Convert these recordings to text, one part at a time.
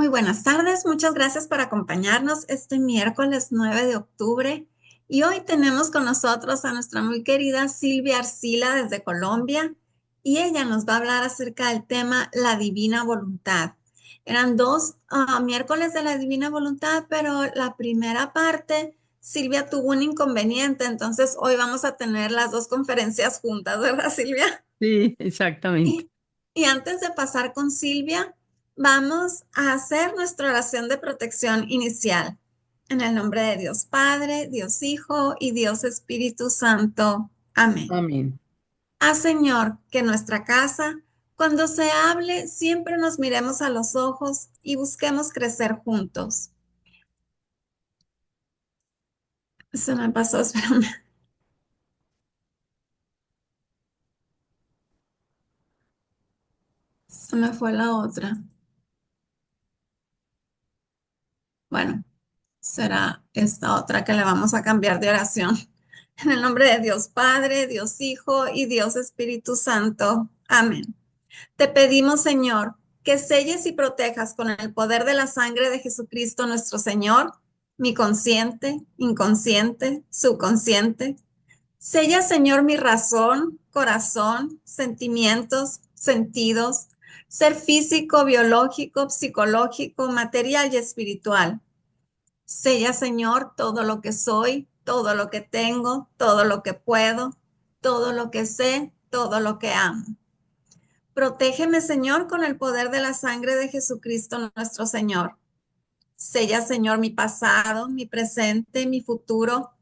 Muy buenas tardes, muchas gracias por acompañarnos este miércoles 9 de octubre. Y hoy tenemos con nosotros a nuestra muy querida Silvia Arcila desde Colombia y ella nos va a hablar acerca del tema la divina voluntad. Eran dos miércoles de la divina voluntad, pero la primera parte Silvia tuvo un inconveniente, entonces hoy vamos a tener las dos conferencias juntas, ¿verdad, Silvia? Sí, exactamente. Y, y antes de pasar con Silvia, vamos a hacer nuestra oración de protección inicial. En el nombre de Dios Padre, Dios Hijo y Dios Espíritu Santo. Amén. Amén. Haz, Señor, que nuestra casa, cuando se hable, siempre nos miremos a los ojos y busquemos crecer juntos. Se me pasó, espérame. Se me fue la otra. Bueno, será esta otra que le vamos a cambiar de oración. En el nombre de Dios Padre, Dios Hijo y Dios Espíritu Santo. Amén. Te pedimos, Señor, que selles y protejas con el poder de la sangre de Jesucristo nuestro Señor, mi consciente, inconsciente, subconsciente. Sella, Señor, mi razón, corazón, sentimientos, sentidos, ser físico, biológico, psicológico, material y espiritual. Sella, Señor, todo lo que soy, todo lo que tengo, todo lo que puedo, todo lo que sé, todo lo que amo. Protégeme, Señor, con el poder de la sangre de Jesucristo nuestro Señor. Sella, Señor, mi pasado, mi presente, mi futuro.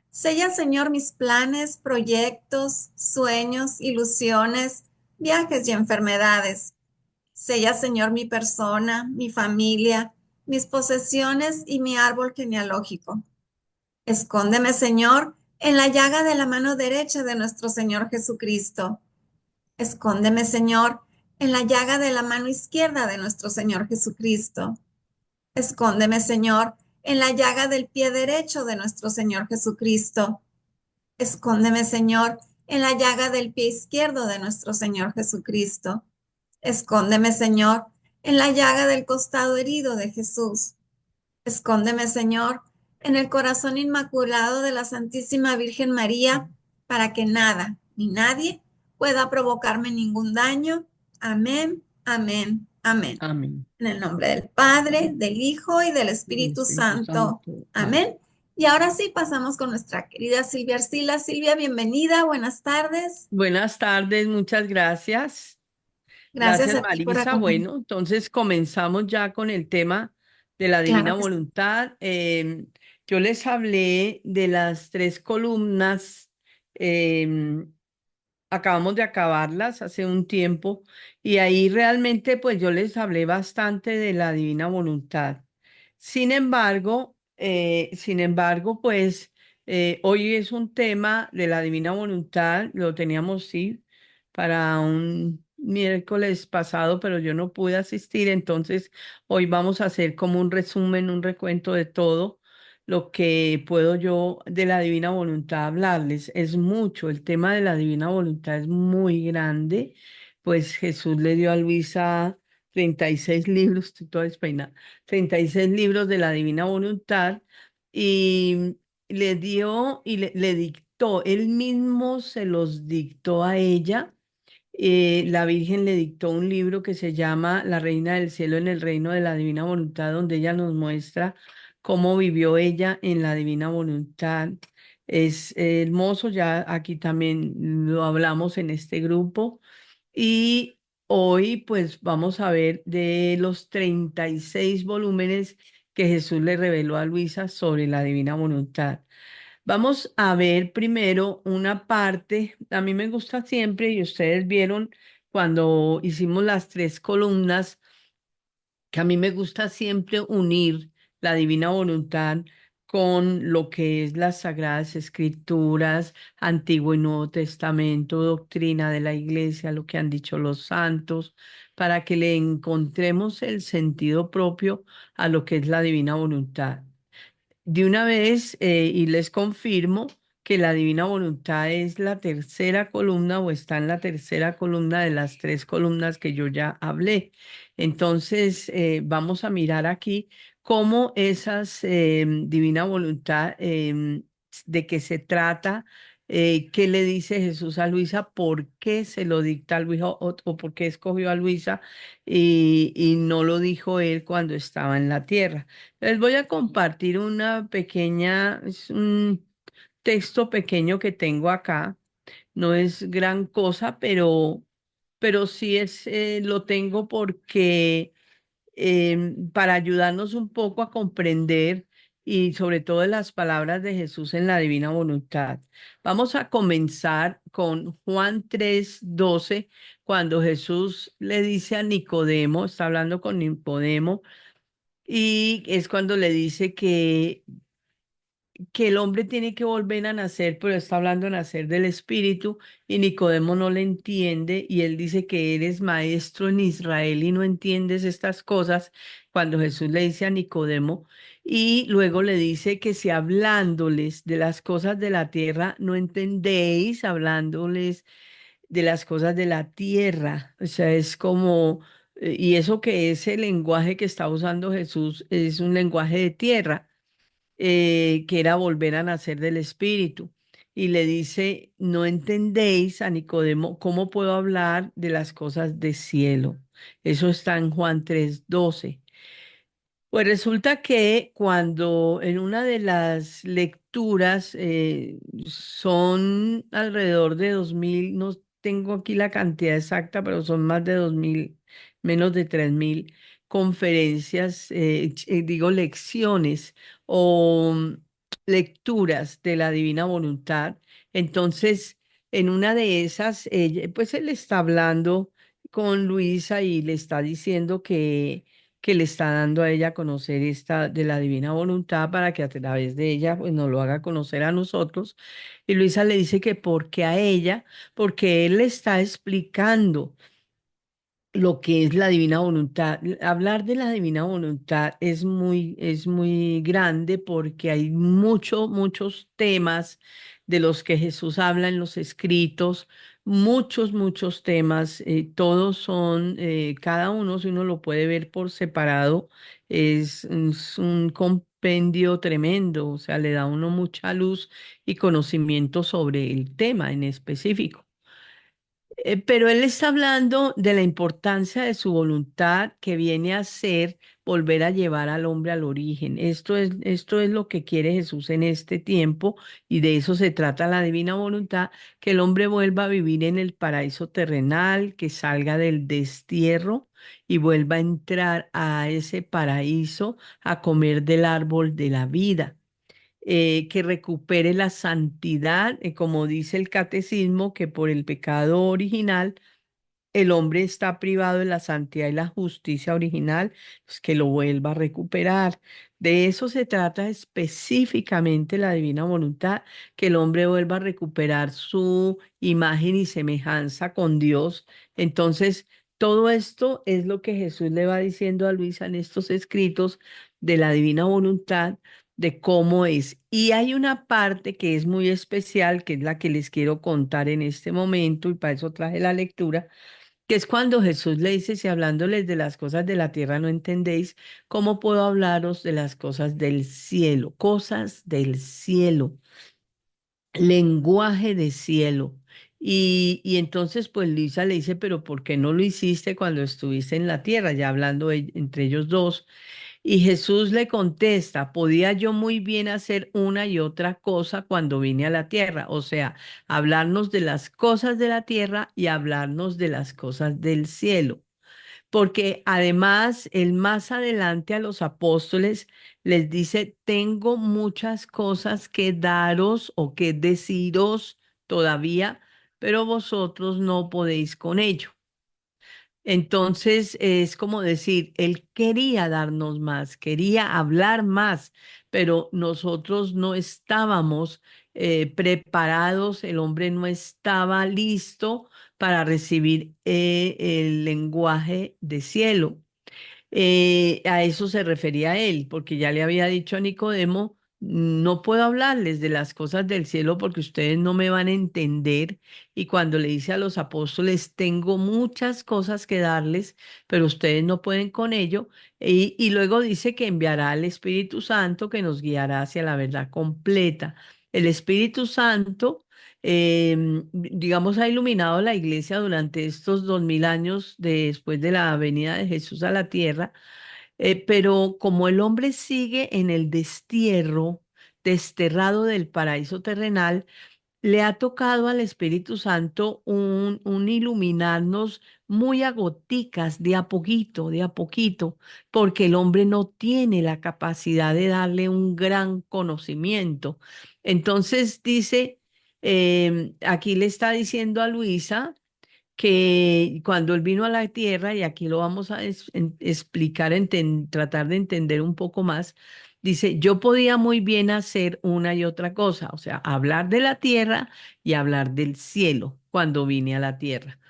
Sella, Señor, mis planes, proyectos, sueños, ilusiones, viajes y enfermedades. Sella, Señor, mi persona, mi familia, mis posesiones y mi árbol genealógico. Escóndeme, Señor, en la llaga de la mano derecha de nuestro Señor Jesucristo. Escóndeme, Señor, en la llaga de la mano izquierda de nuestro Señor Jesucristo. Escóndeme, Señor, en la llaga del pie derecho de nuestro Señor Jesucristo. Escóndeme, Señor, en la llaga del pie izquierdo de nuestro Señor Jesucristo. Escóndeme, Señor, en la llaga del costado herido de Jesús. Escóndeme, Señor, en el corazón inmaculado de la Santísima Virgen María, para que nada ni nadie pueda provocarme ningún daño. Amén, amén, amén. Amén. En el nombre del Padre, del Hijo y del Y Espíritu Espíritu Santo. Santo. Amén. Amén. Y ahora sí, pasamos con nuestra querida Silvia Arcila. Silvia, bienvenida, buenas tardes. Buenas tardes, muchas gracias. Gracias Gracias, a ti por Marisa. acompañarnos. Bueno, entonces comenzamos ya con el tema de la divina Claro que sí. voluntad. Yo les hablé de las tres columnas. em, Acabamos de acabarlas hace un tiempo y ahí realmente pues yo les hablé bastante de la divina voluntad. Sin embargo, pues hoy es un tema de la divina voluntad, lo teníamos sí para un miércoles pasado, pero yo no pude asistir, entonces hoy vamos a hacer como un resumen, un recuento de todo lo que puedo yo de la divina voluntad hablarles. Es mucho, el tema de la divina voluntad es muy grande, pues Jesús le dio a Luisa 36 libros, estoy toda despeinada, 36 libros de la divina voluntad y le dio y le dictó, él mismo se los dictó a ella. La Virgen le dictó un libro que se llama La Reina del Cielo en el Reino de la Divina Voluntad, donde ella nos muestra cómo vivió ella en la Divina Voluntad. Es hermoso, ya aquí también lo hablamos en este grupo. Y hoy pues vamos a ver de los 36 volúmenes que Jesús le reveló a Luisa sobre la Divina Voluntad. Vamos a ver primero una parte, a mí me gusta siempre y ustedes vieron cuando hicimos las tres columnas, que a mí me gusta siempre unir la divina voluntad con lo que es las sagradas escrituras, Antiguo y Nuevo Testamento, doctrina de la iglesia, lo que han dicho los santos, para que le encontremos el sentido propio a lo que es la divina voluntad. De una vez, y les confirmo que la divina voluntad es la tercera columna o está en la tercera columna de las tres columnas que yo ya hablé. Entonces, vamos a mirar aquí cómo esas divina voluntad, de qué se trata, qué le dice Jesús a Luisa, por qué se lo dicta a Luisa o por qué escogió a Luisa y no lo dijo él cuando estaba en la tierra. Les voy a compartir una pequeña, es un texto pequeño que tengo acá. No es gran cosa, pero sí es, lo tengo porque para ayudarnos un poco a comprender y sobre todo las palabras de Jesús en la divina voluntad. Vamos a comenzar con Juan 3:12, cuando Jesús le dice a Nicodemo, está hablando con Nicodemo, y es cuando le dice que el hombre tiene que volver a nacer, pero está hablando de nacer del Espíritu, y Nicodemo no le entiende, y él dice que eres maestro en Israel y no entiendes estas cosas, cuando Jesús le dice a Nicodemo, y luego le dice que si hablándoles de las cosas de la tierra no entendéis, hablándoles de las cosas de la tierra, o sea, es como... Y eso que ese lenguaje que está usando Jesús es un lenguaje de tierra, que era volver a nacer del Espíritu. Y le dice, no entendéis a Nicodemo, ¿cómo puedo hablar de las cosas de cielo? Eso está en Juan 3:12. Pues resulta que cuando en una de las lecturas, son alrededor de 2000, no tengo aquí la cantidad exacta, pero son más de 2000, menos de 3000 conferencias, digo lecciones o lecturas de la Divina Voluntad. Entonces, en una de esas, pues él está hablando con Luisa y le está diciendo que le está dando a ella a conocer esta de la divina voluntad para que a través de ella pues nos lo haga conocer a nosotros. Y Luisa le dice que porque a ella, porque él le está explicando lo que es la divina voluntad. Hablar de la divina voluntad es muy grande porque hay muchos temas de los que Jesús habla en los escritos, muchos temas, todos son, cada uno, si uno lo puede ver por separado, es un compendio tremendo, o sea, le da a uno mucha luz y conocimiento sobre el tema en específico. Pero él está hablando de la importancia de su voluntad que viene a ser volver a llevar al hombre al origen. Esto es lo que quiere Jesús en este tiempo y de eso se trata la divina voluntad, que el hombre vuelva a vivir en el paraíso terrenal, que salga del destierro y vuelva a entrar a ese paraíso a comer del árbol de la vida, que recupere la santidad, como dice el catecismo, que por el pecado original el hombre está privado de la santidad y la justicia original, pues que lo vuelva a recuperar. De eso se trata específicamente la divina voluntad, que el hombre vuelva a recuperar su imagen y semejanza con Dios. Entonces, todo esto es lo que Jesús le va diciendo a Luisa en estos escritos de la divina voluntad, de cómo es. Y hay una parte que es muy especial, que es la que les quiero contar en este momento, y para eso traje la lectura, que es cuando Jesús le dice, si hablándoles de las cosas de la tierra no entendéis, ¿cómo puedo hablaros de las cosas del cielo? Cosas del cielo, lenguaje de cielo. Y entonces pues Luisa le dice, pero ¿por qué no lo hiciste cuando estuviste en la tierra? Ya hablando entre ellos dos. Y Jesús le contesta, podía yo muy bien hacer una y otra cosa cuando vine a la tierra, o sea, hablarnos de las cosas de la tierra y hablarnos de las cosas del cielo. Porque además, él más adelante a los apóstoles les dice, tengo muchas cosas que daros o que deciros todavía, pero vosotros no podéis con ello. Entonces es como decir, él quería darnos más, quería hablar más, pero nosotros no estábamos preparados, el hombre no estaba listo para recibir el lenguaje de cielo. A eso se refería él, porque ya le había dicho a Nicodemo no puedo hablarles de las cosas del cielo porque ustedes no me van a entender. Y cuando le dice a los apóstoles, tengo muchas cosas que darles, pero ustedes no pueden con ello. Y luego dice que enviará al Espíritu Santo que nos guiará hacia la verdad completa. El Espíritu Santo, digamos, ha iluminado la iglesia durante estos 2000 años después de la venida de Jesús a la tierra, pero como el hombre sigue en el destierro, desterrado del paraíso terrenal, le ha tocado al Espíritu Santo un iluminarnos muy a goticas, de a poquito, porque el hombre no tiene la capacidad de darle un gran conocimiento. Entonces dice, aquí le está diciendo a Luisa, que cuando él vino a la tierra, y aquí lo vamos a explicar, tratar de entender un poco más, dice, yo podía muy bien hacer una y otra cosa, o sea, hablar de la tierra y hablar del cielo cuando vine a la tierra,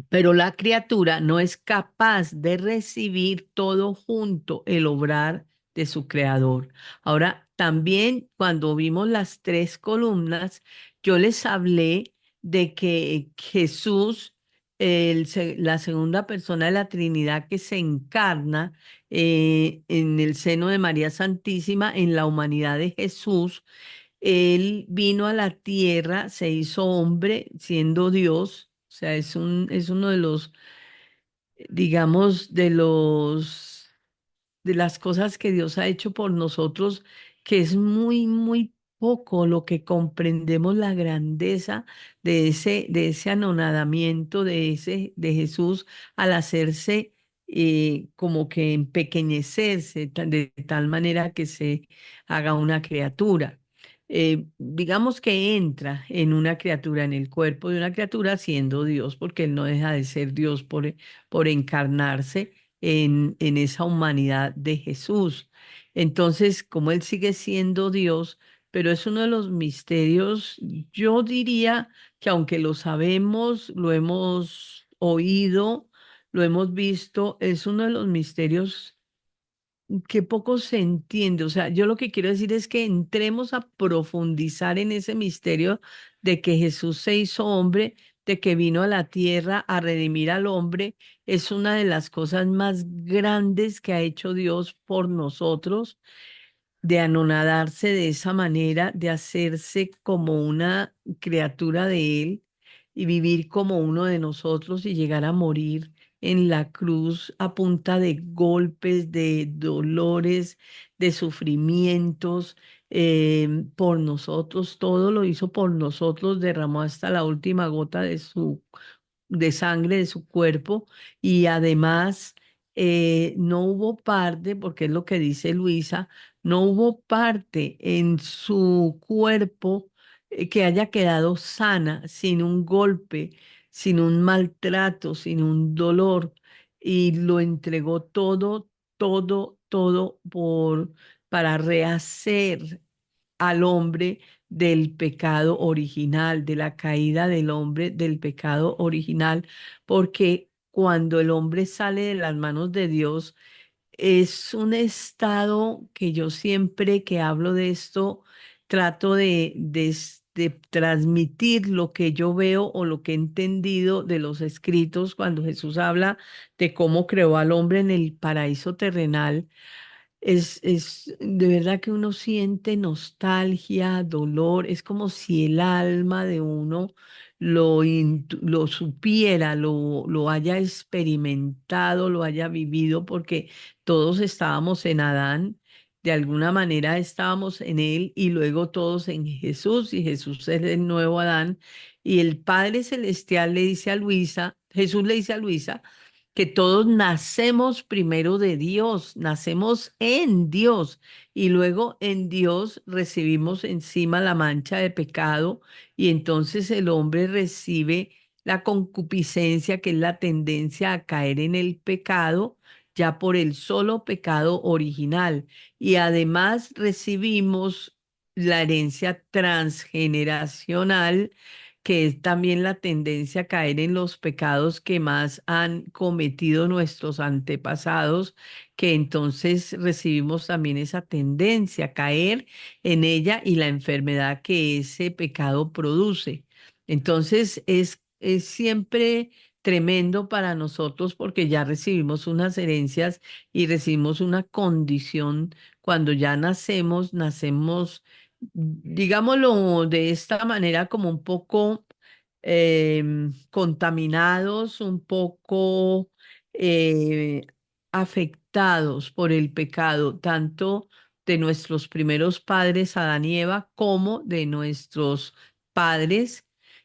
pero la criatura no es capaz de recibir todo junto el obrar de su creador. Ahora, también cuando vimos las tres columnas, yo les hablé de que Jesús, la segunda persona de la Trinidad que se encarna en el seno de María Santísima, en la humanidad de Jesús, él vino a la tierra, se hizo hombre siendo Dios, o sea, es uno de los, digamos, de las cosas que Dios ha hecho por nosotros, que es muy, muy poco lo que comprendemos la grandeza de ese anonadamiento de Jesús al hacerse como que empequeñecerse de tal manera que se haga una criatura. Digamos que entra en una criatura, en el cuerpo de una criatura, siendo Dios, porque Él no deja de ser Dios por encarnarse en esa humanidad de Jesús. Entonces, como Él sigue siendo Dios, pero es uno de los misterios, yo diría que aunque lo sabemos, lo hemos oído, lo hemos visto, es uno de los misterios que poco se entiende. O sea, yo lo que quiero decir es que entremos a profundizar en ese misterio de que Jesús se hizo hombre, de que vino a la tierra a redimir al hombre. Es una de las cosas más grandes que ha hecho Dios por nosotros, de anonadarse de esa manera, de hacerse como una criatura de Él y vivir como uno de nosotros y llegar a morir en la cruz a punta de golpes, de dolores, de sufrimientos, por nosotros. Todo lo hizo por nosotros, derramó hasta la última gota de sangre de su cuerpo, y además no hubo parte, porque es lo que dice Luisa, no hubo parte en su cuerpo que haya quedado sana, sin un golpe, sin un maltrato, sin un dolor, y lo entregó todo, todo, todo para rehacer al hombre del pecado original, de la caída del hombre del pecado original, porque cuando el hombre sale de las manos de Dios, es un estado que yo siempre que hablo de esto trato de transmitir lo que yo veo o lo que he entendido de los escritos cuando Jesús habla de cómo creó al hombre en el paraíso terrenal. Es de verdad que uno siente nostalgia, dolor, es como si el alma de uno lo supiera, lo haya experimentado, lo haya vivido, porque todos estábamos en Adán, de alguna manera estábamos en él y luego todos en Jesús, y Jesús es el nuevo Adán, y el Padre Celestial le dice a Luisa, Jesús le dice a Luisa, que todos nacemos primero de Dios, nacemos en Dios y luego en Dios recibimos encima la mancha de pecado, y entonces el hombre recibe la concupiscencia, que es la tendencia a caer en el pecado, ya por el solo pecado original, y además recibimos la herencia transgeneracional, que es también la tendencia a caer en los pecados que más han cometido nuestros antepasados, que entonces recibimos también esa tendencia a caer en ella y la enfermedad que ese pecado produce. Entonces es siempre tremendo para nosotros porque ya recibimos unas herencias y recibimos una condición cuando ya nacemos, digámoslo de esta manera, como un poco contaminados, un poco eh, afectados por el pecado, tanto de nuestros primeros padres, Adán y Eva, como de nuestros padres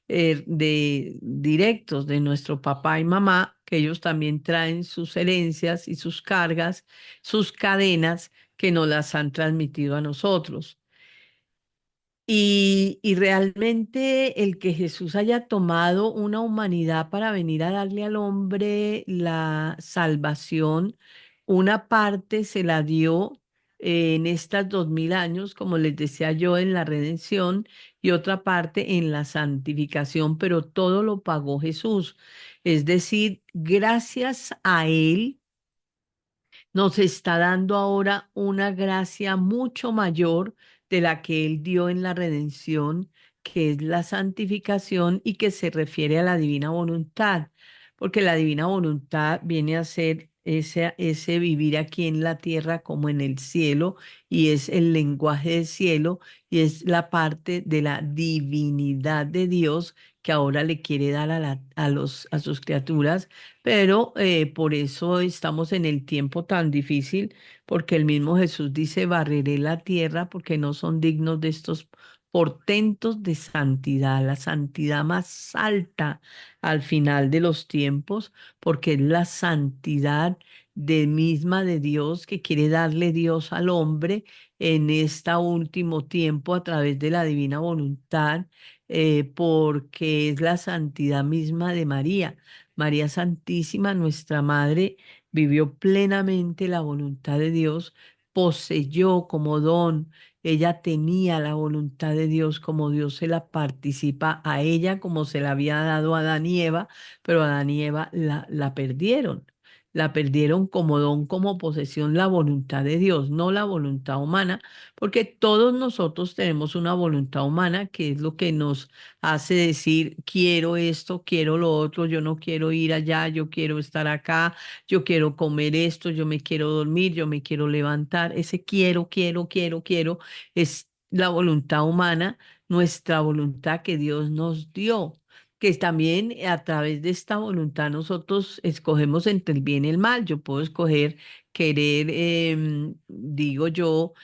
de directos, de nuestro papá y mamá, que ellos también traen sus herencias y sus cargas, sus cadenas que nos las han transmitido a nosotros. Y realmente el que Jesús haya tomado una humanidad para venir a darle al hombre la salvación, una parte se la dio en estas 2000 años, como les decía yo, en la redención y otra parte en la santificación, pero todo lo pagó Jesús. Es decir, gracias a Él nos está dando ahora una gracia mucho mayor de la que Él dio en la redención, que es la santificación y que se refiere a la divina voluntad, porque la divina voluntad viene a ser ese vivir aquí en la tierra como en el cielo, y es el lenguaje del cielo y es la parte de la divinidad de Dios que ahora le quiere dar a sus criaturas, pero por eso estamos en el tiempo tan difícil, porque el mismo Jesús dice, barreré la tierra porque no son dignos de estos portentos de santidad, la santidad más alta al final de los tiempos, porque es la santidad de misma de Dios que quiere darle Dios al hombre en este último tiempo a través de la divina voluntad, porque es la santidad misma de María. María Santísima, nuestra Madre, vivió plenamente la voluntad de Dios, poseyó como don, ella tenía la voluntad de Dios como Dios se la participa a ella, como se la había dado a Adán y Eva, pero Adán y Eva la perdieron. La perdieron como don, como posesión, la voluntad de Dios, no la voluntad humana, porque todos nosotros tenemos una voluntad humana que es lo que nos hace decir, quiero esto, quiero lo otro, yo no quiero ir allá, yo quiero estar acá, yo quiero comer esto, yo me quiero dormir, yo me quiero levantar. Ese quiero es la voluntad humana, nuestra voluntad que Dios nos dio. Que también a través de esta voluntad nosotros escogemos entre el bien y el mal. Yo puedo escoger querer, digo yo,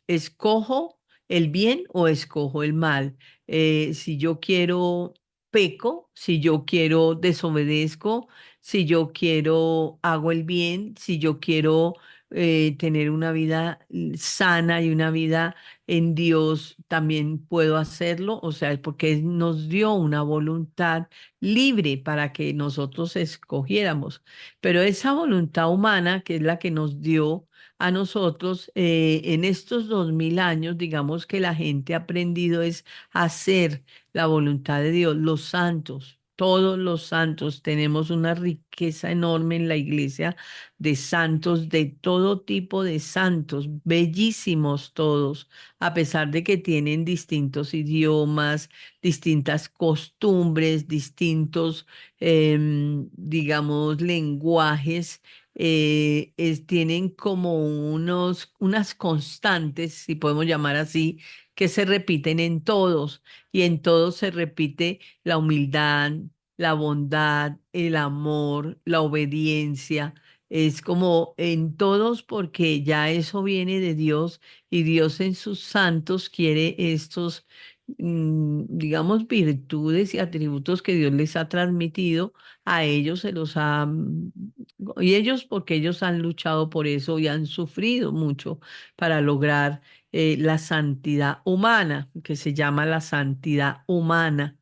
escojo el bien o escojo el mal. Si yo quiero, peco; si yo quiero, desobedezco; si yo quiero, hago el bien; si yo quiero tener una vida sana y una vida en Dios, también puedo hacerlo. O sea, es porque Él nos dio una voluntad libre para que nosotros escogiéramos. Pero esa voluntad humana, que es la que nos dio a nosotros, en estos 2000 años, digamos que la gente ha aprendido es a hacer la voluntad de Dios. Los santos, todos los santos, tenemos una riqueza enorme en la iglesia de santos, de todo tipo de santos, bellísimos todos, a pesar de que tienen distintos idiomas, distintas costumbres, distintos, digamos, lenguajes. Tienen como unas constantes, si podemos llamar así, que se repiten en todos, y en todos se repite la humildad, la bondad, el amor, la obediencia. Es como en todos, porque ya eso viene de Dios, y Dios en sus santos quiere estos, digamos, virtudes y atributos que Dios les ha transmitido. A ellos se los ha, y ellos, porque ellos han luchado por eso y han sufrido mucho para lograr la santidad humana, que se llama la santidad humana.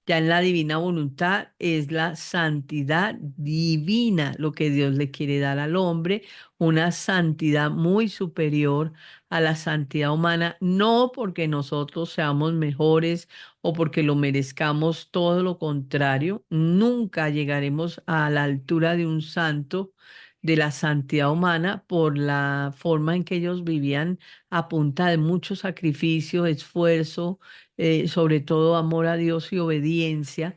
Ya en la divina voluntad es la santidad divina lo que Dios le quiere dar al hombre, una santidad muy superior a la santidad humana, no porque nosotros seamos mejores o porque lo merezcamos, todo lo contrario, nunca llegaremos a la altura de un santo de la santidad humana por la forma en que ellos vivían a punta de mucho sacrificio, esfuerzo, sobre todo amor a Dios y obediencia,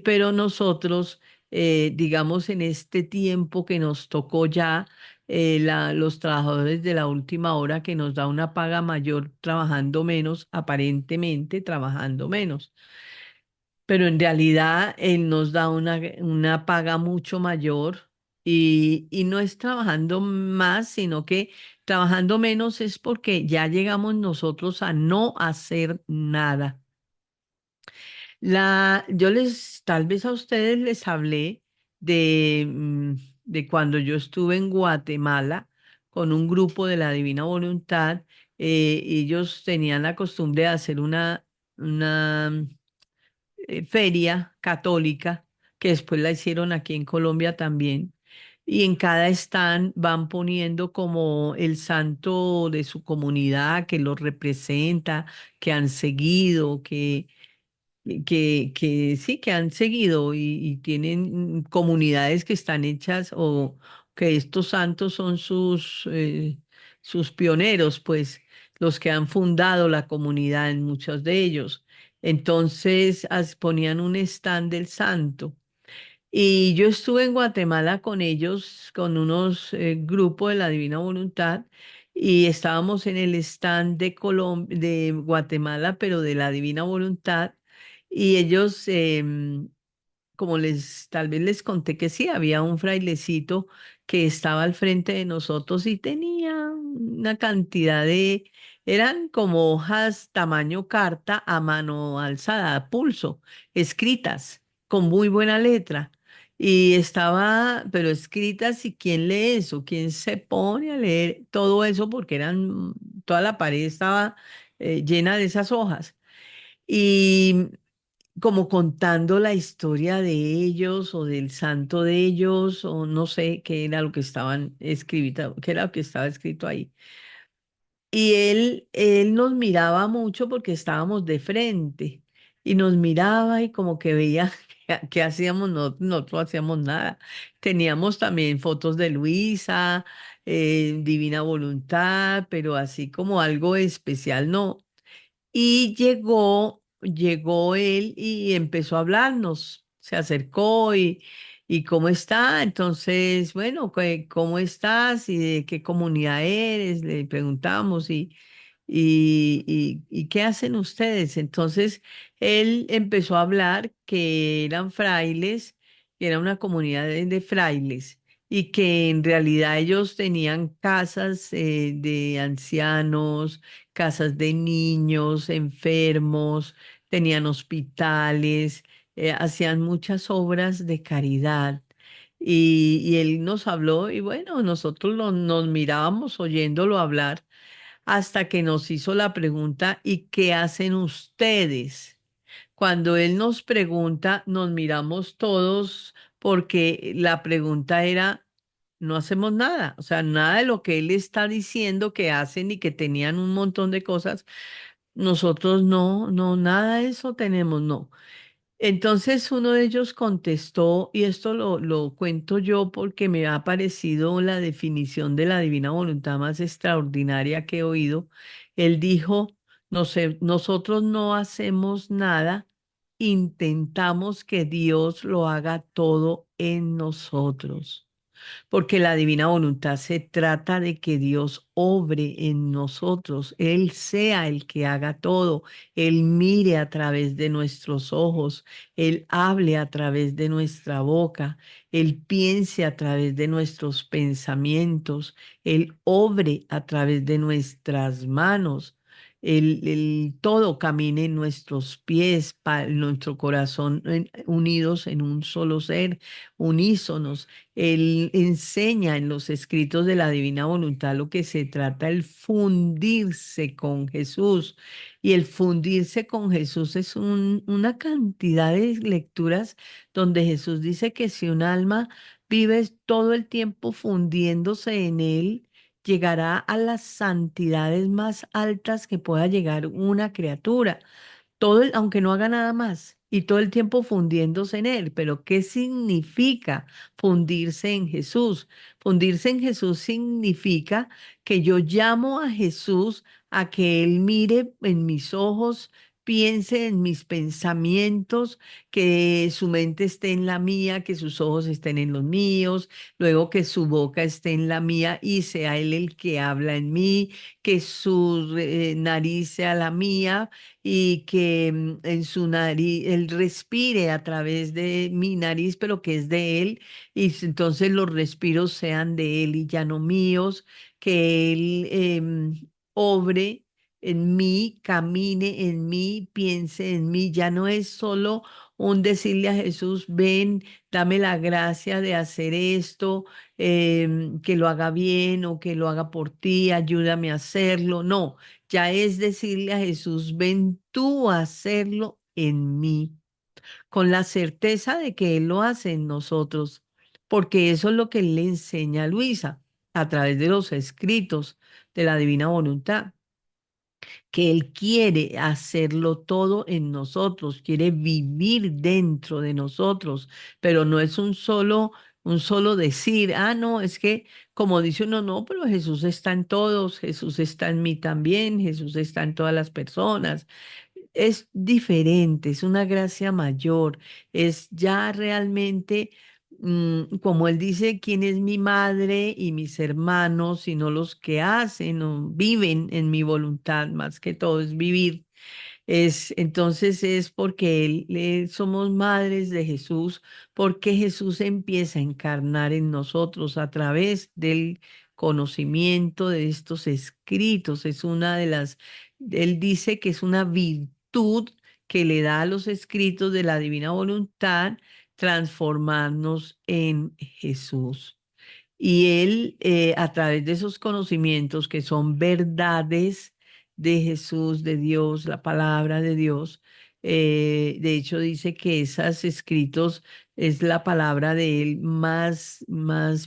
pero nosotros, digamos, en este tiempo que nos tocó ya, los trabajadores de la última hora que nos da una paga mayor trabajando menos, aparentemente trabajando menos, pero en realidad Él nos da una paga mucho mayor y no es trabajando más, sino que trabajando menos es porque ya llegamos nosotros a no hacer nada. Yo tal vez a ustedes les hablé de cuando yo estuve en Guatemala con un grupo de la Divina Voluntad. Ellos tenían la costumbre de hacer una feria católica, que después la hicieron aquí en Colombia también. Y en cada stand van poniendo como el santo de su comunidad que los representa, que han seguido, que sí, que han seguido y tienen comunidades que están hechas o que estos santos son sus pioneros, pues los que han fundado la comunidad en muchos de ellos. Entonces ponían un stand del santo. Y yo estuve en Guatemala con ellos, con unos grupos de la Divina Voluntad, y estábamos en el stand de Guatemala, pero de la Divina Voluntad, y ellos, como tal vez les conté que sí, había un frailecito que estaba al frente de nosotros y tenía una cantidad eran como hojas tamaño carta a mano alzada, a pulso, escritas con muy buena letra. Y estaba, pero escritas, ¿y quién lee eso? ¿Quién se pone a leer todo eso? Porque toda la pared estaba llena de esas hojas. Y como contando la historia de ellos o del santo de ellos, o no sé qué era lo que estaban escrito, qué era lo que estaba escrito ahí. Y él nos miraba mucho porque estábamos de frente y nos miraba y como que veía que hacíamos, nosotros hacíamos nada. Teníamos también fotos de Luisa, Divina Voluntad, pero así como algo especial, no. Y llegó él y empezó a hablarnos, se acercó y ¿cómo está? Entonces, bueno, ¿cómo estás? ¿Y de qué comunidad eres? Le preguntamos y ¿qué hacen ustedes? Entonces, él empezó a hablar que eran frailes, que era una comunidad de frailes y que en realidad ellos tenían casas de ancianos, casas de niños enfermos, tenían hospitales, hacían muchas obras de caridad. Y él nos habló y bueno, nosotros nos mirábamos oyéndolo hablar hasta que nos hizo la pregunta, ¿y qué hacen ustedes? Cuando él nos pregunta, nos miramos todos porque la pregunta era, no hacemos nada, o sea, nada de lo que él está diciendo que hacen y que tenían un montón de cosas, nosotros no, nada de eso tenemos, no. Entonces uno de ellos contestó, y esto lo cuento yo porque me ha parecido la definición de la divina voluntad más extraordinaria que he oído. Él dijo, nosotros no hacemos nada, intentamos que Dios lo haga todo en nosotros. Porque la divina voluntad se trata de que Dios obre en nosotros, Él sea el que haga todo, Él mire a través de nuestros ojos, Él hable a través de nuestra boca, Él piense a través de nuestros pensamientos, Él obre a través de nuestras manos. el todo camine en nuestros pies, nuestro corazón unidos en un solo ser, unísonos. Él enseña en los escritos de la Divina Voluntad lo que se trata, el fundirse con Jesús. Y el fundirse con Jesús es una cantidad de lecturas donde Jesús dice que si un alma vive todo el tiempo fundiéndose en Él, llegará a las santidades más altas que pueda llegar una criatura aunque no haga nada más y todo el tiempo fundiéndose en Él. Pero ¿qué significa fundirse en Jesús? Fundirse en Jesús significa que yo llamo a Jesús a que Él mire en mis ojos, piense en mis pensamientos, que su mente esté en la mía, que sus ojos estén en los míos, luego que su boca esté en la mía y sea Él el que habla en mí, que su nariz sea la mía y que en su nariz, él respire a través de mi nariz, pero que es de él, y entonces los respiros sean de él y ya no míos, que él obre en mí, camine en mí, piense en mí, ya no es solo un decirle a Jesús, ven, dame la gracia de hacer esto, que lo haga bien o que lo haga por ti, ayúdame a hacerlo, no, ya es decirle a Jesús, ven tú a hacerlo en mí, con la certeza de que Él lo hace en nosotros, porque eso es lo que Él le enseña a Luisa a través de los escritos de la divina voluntad, que Él quiere hacerlo todo en nosotros, quiere vivir dentro de nosotros, pero no es un solo decir, ah, no, es que como dice uno, no, pero Jesús está en todos, Jesús está en mí también, Jesús está en todas las personas. Es diferente, es una gracia mayor, es ya realmente, como él dice, quién es mi madre y mis hermanos, sino los que hacen o viven en mi voluntad, más que todo es vivir. Entonces es porque somos madres de Jesús, porque Jesús empieza a encarnar en nosotros a través del conocimiento de estos escritos. Es una de él dice que es una virtud que le da a los escritos de la divina voluntad transformarnos en Jesús. Y él, a través de esos conocimientos que son verdades de Jesús, de Dios, la palabra de Dios, de hecho dice que esos escritos es la palabra de él más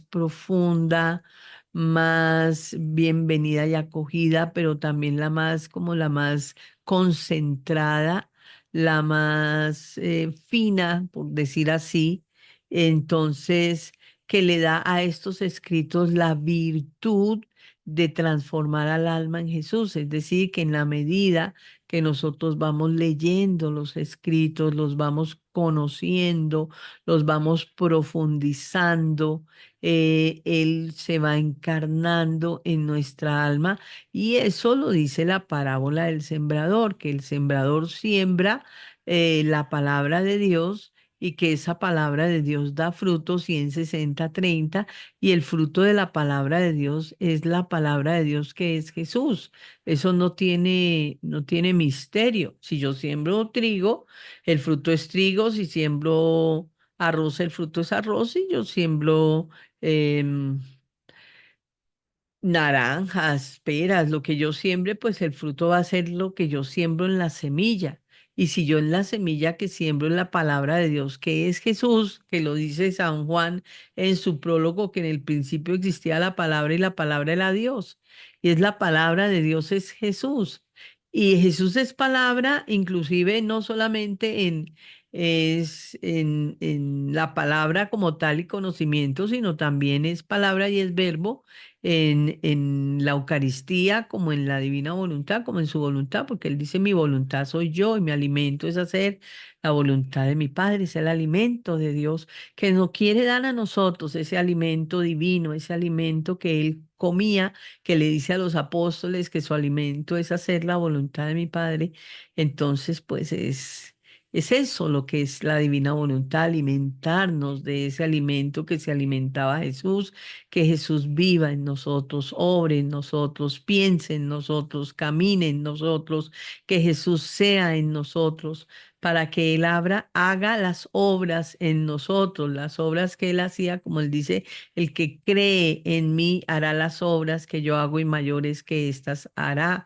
profunda, más bienvenida y acogida, pero también la más, como la más concentrada, la más fina, por decir así. Entonces, que le da a estos escritos la virtud de transformar al alma en Jesús. Es decir, que en la medida que nosotros vamos leyendo los escritos, los vamos conociendo, los vamos profundizando, Él se va encarnando en nuestra alma. Y eso lo dice la parábola del sembrador, que el sembrador siembra la palabra de Dios y que esa palabra de Dios da fruto 100, 60, 30, y el fruto de la palabra de Dios es la palabra de Dios que es Jesús. Eso no tiene misterio. Si yo siembro trigo, el fruto es trigo; si siembro arroz, el fruto es arroz; y yo siembro em, naranjas, peras, lo que yo siembre, pues el fruto va a ser lo que yo siembro en la semilla. Y si yo en la semilla que siembro en la palabra de Dios, que es Jesús, que lo dice San Juan en su prólogo, que en el principio existía la palabra y la palabra era Dios. Y es la palabra de Dios, es Jesús. Y Jesús es palabra, inclusive no solamente en la palabra como tal y conocimiento, sino también es palabra y es verbo en la Eucaristía, como en la divina voluntad, como en su voluntad, porque Él dice, mi voluntad soy yo y mi alimento es hacer la voluntad de mi Padre, es el alimento de Dios que nos quiere dar a nosotros, ese alimento divino, ese alimento que Él comía, que le dice a los apóstoles que su alimento es hacer la voluntad de mi Padre. Entonces, pues Es eso lo que es la divina voluntad, alimentarnos de ese alimento que se alimentaba Jesús, que Jesús viva en nosotros, obre en nosotros, piense en nosotros, camine en nosotros, que Jesús sea en nosotros, para que Él haga las obras en nosotros, las obras que Él hacía, como Él dice, el que cree en mí hará las obras que yo hago y mayores que éstas hará.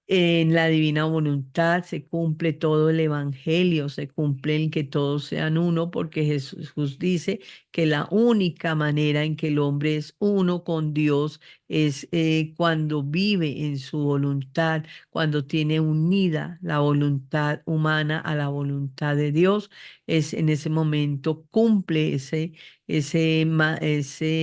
En la divina voluntad se cumple todo el evangelio, se cumple en que todos sean uno, porque Jesús dice que la única manera en que el hombre es uno con Dios es cuando vive en su voluntad, cuando tiene unida la voluntad humana a la voluntad de Dios, es en ese momento cumple ese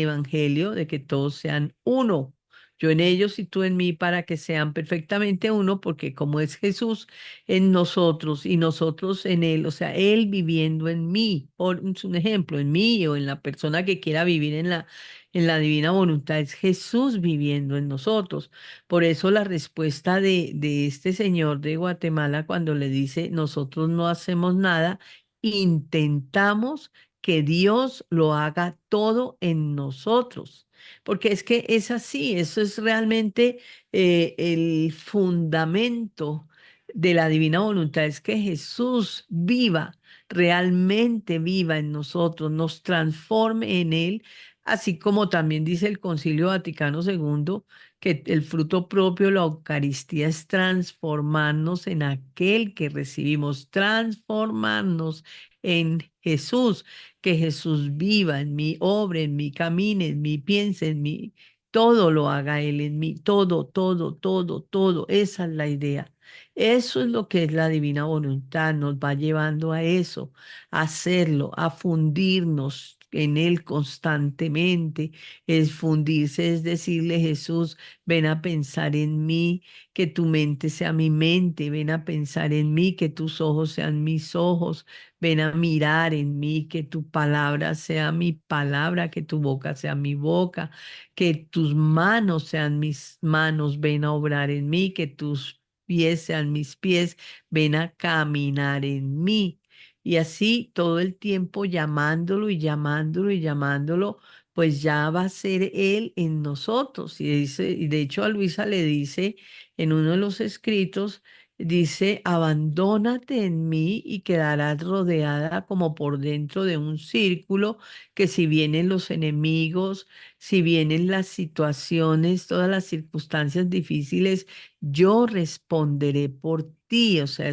evangelio de que todos sean uno. Yo en ellos y tú en mí para que sean perfectamente uno, porque como es Jesús en nosotros y nosotros en Él, o sea, Él viviendo en mí, por un ejemplo, en mí o en la persona que quiera vivir en la divina voluntad, es Jesús viviendo en nosotros. Por eso la respuesta de este señor de Guatemala cuando le dice, nosotros no hacemos nada, intentamos que Dios lo haga todo en nosotros. Porque es que es así, eso es realmente el fundamento de la divina voluntad, es que Jesús viva, realmente viva en nosotros, nos transforme en Él, así como también dice el Concilio Vaticano II, que el fruto propio de la Eucaristía es transformarnos en aquel que recibimos, transformarnos en Jesús, que Jesús viva en mí, obre en mí, camine en mí, piense en mí, todo lo haga Él en mí, todo, todo, todo, todo. Esa es la idea. Eso es lo que es la divina voluntad, nos va llevando a eso, a hacerlo, a fundirnos en Él constantemente. Es fundirse, es decirle, Jesús, ven a pensar en mí, que tu mente sea mi mente, ven a pensar en mí, que tus ojos sean mis ojos. Ven a mirar en mí, que tu palabra sea mi palabra, que tu boca sea mi boca, que tus manos sean mis manos, ven a obrar en mí, que tus pies sean mis pies, ven a caminar en mí. Y así todo el tiempo llamándolo y llamándolo y llamándolo, pues ya va a ser Él en nosotros. Y dice, y de hecho a Luisa le dice en uno de los escritos, dice, abandónate en mí y quedarás rodeada como por dentro de un círculo que si vienen los enemigos, si vienen las situaciones, todas las circunstancias difíciles, yo responderé por ti. O sea,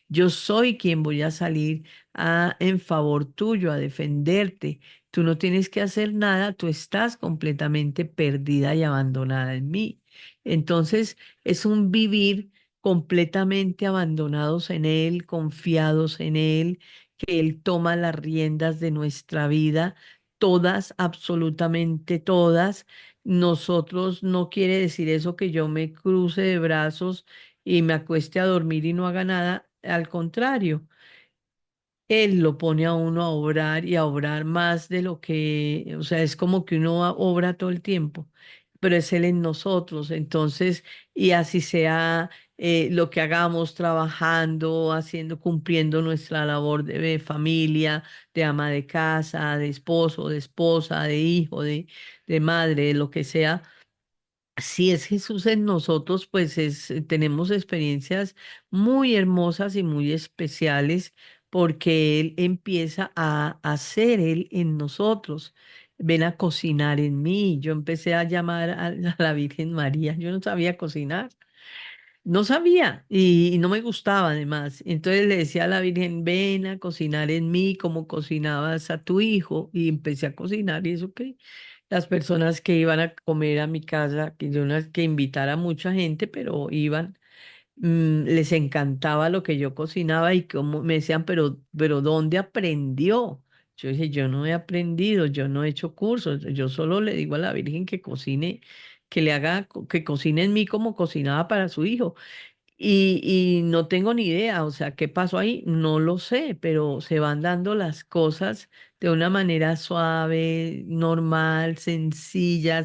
yo soy quien voy a salir en favor tuyo, a defenderte. Tú no tienes que hacer nada, tú estás completamente perdida y abandonada en mí. Entonces, es un vivir completamente abandonados en Él, confiados en Él, que Él toma las riendas de nuestra vida, todas, absolutamente todas. Nosotros no quiere decir eso que yo me cruce de brazos y me acueste a dormir y no haga nada, al contrario. Él lo pone a uno a obrar y a obrar más de lo que, o sea, es como que uno obra todo el tiempo, pero es Él en nosotros. Entonces, y así sea lo que hagamos, trabajando, haciendo, cumpliendo nuestra labor de familia, de ama de casa, de esposo, de esposa, de hijo, de madre, de lo que sea. Si es Jesús en nosotros, pues tenemos experiencias muy hermosas y muy especiales porque Él empieza a hacer Él en nosotros. Ven a cocinar en mí. Yo empecé a llamar a la Virgen María. Yo no sabía cocinar. No sabía y no me gustaba además. Entonces le decía a la Virgen, ven a cocinar en mí como cocinabas a tu hijo. Y empecé a cocinar y eso que las personas que iban a comer a mi casa, que yo no es que invitara a mucha gente, pero iban, les encantaba lo que yo cocinaba y como me decían, pero ¿dónde aprendió? Yo dije, yo no he aprendido, yo no he hecho cursos, yo solo le digo a la Virgen que cocine, que le haga, que cocine en mí como cocinaba para su hijo. Y no tengo ni idea, o sea, qué pasó ahí, no lo sé, pero se van dando las cosas de una manera suave, normal, sencilla,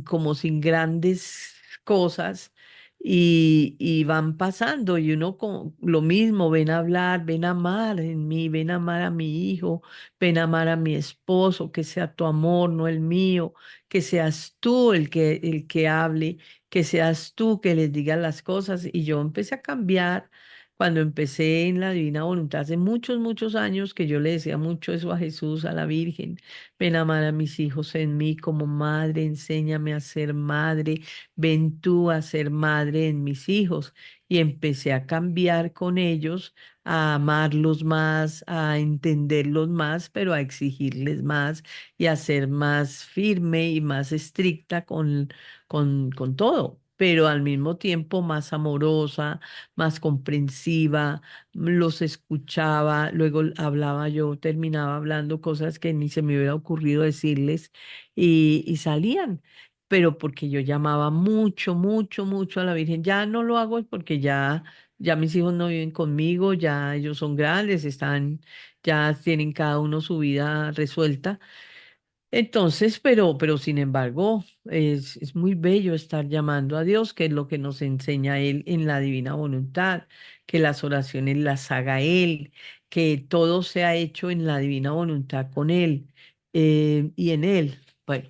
como sin grandes cosas. y van pasando y uno con lo mismo, ven a hablar, ven a amar en mí, ven a amar a mi hijo, ven a amar a mi esposo, que sea tu amor, no el mío, que seas tú el que hable, que seas tú que les digas las cosas. Y yo empecé a cambiar cuando empecé en la Divina Voluntad hace muchos, muchos años que yo le decía mucho eso a Jesús, a la Virgen, ven a amar a mis hijos en mí como madre, enséñame a ser madre, ven tú a ser madre en mis hijos. Y empecé a cambiar con ellos, a amarlos más, a entenderlos más, pero a exigirles más y a ser más firme y más estricta con todo, pero al mismo tiempo más amorosa, más comprensiva, los escuchaba, luego hablaba yo, terminaba hablando cosas que ni se me hubiera ocurrido decirles y salían. Pero porque yo llamaba mucho, mucho, mucho a la Virgen. Ya no lo hago porque ya mis hijos no viven conmigo, ya ellos son grandes, ya tienen cada uno su vida resuelta. Entonces, pero sin embargo, es muy bello estar llamando a Dios, que es lo que nos enseña Él en la divina voluntad, que las oraciones las haga Él, que todo sea hecho en la divina voluntad con Él y en Él. Bueno.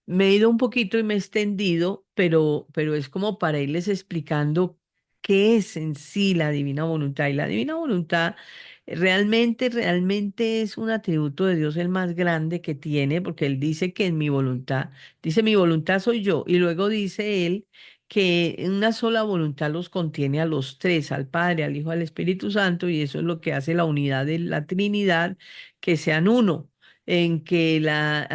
Me he ido un poquito y me he extendido, pero es como para irles explicando qué es en sí la divina voluntad. Y la divina voluntad realmente, realmente es un atributo de Dios el más grande que tiene, porque Él dice que en mi voluntad, dice mi voluntad soy yo, y luego dice Él que en una sola voluntad los contiene a los tres, al Padre, al Hijo, al Espíritu Santo, y eso es lo que hace la unidad de la Trinidad, que sean uno en que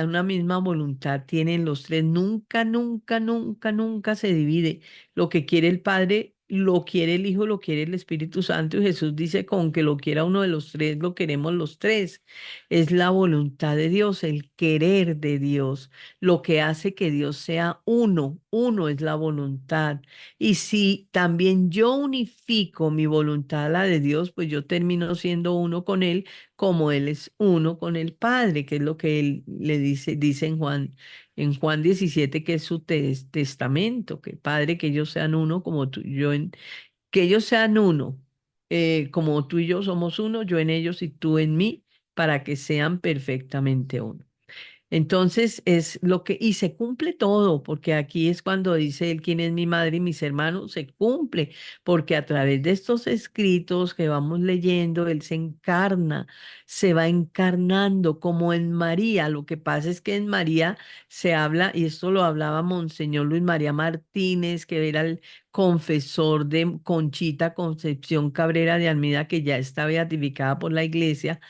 una misma voluntad tienen los tres. Nunca, nunca, nunca, nunca se divide. Lo que quiere el Padre, lo quiere el Hijo, lo quiere el Espíritu Santo. Y Jesús dice, con que lo quiera uno de los tres, lo queremos los tres. Es la voluntad de Dios, el querer de Dios, lo que hace que Dios sea uno. Uno es la voluntad. Y si también yo unifico mi voluntad a la de Dios, pues yo termino siendo uno con Él como Él es uno con el Padre, que es lo que Él le dice en Juan 17, que es su testamento, que Padre, que ellos sean uno como tú, que ellos sean uno, como tú y yo somos uno, yo en ellos y tú en mí, para que sean perfectamente uno. Entonces es lo que, y se cumple todo, porque aquí es cuando dice él quién es mi madre y mis hermanos, se cumple, porque a través de estos escritos que vamos leyendo, él se encarna, se va encarnando como en María. Lo que pasa es que en María se habla, y esto lo hablaba Monseñor Luis María Martínez, que era el confesor de Conchita Concepción Cabrera de Almeida, que ya está beatificada por la iglesia.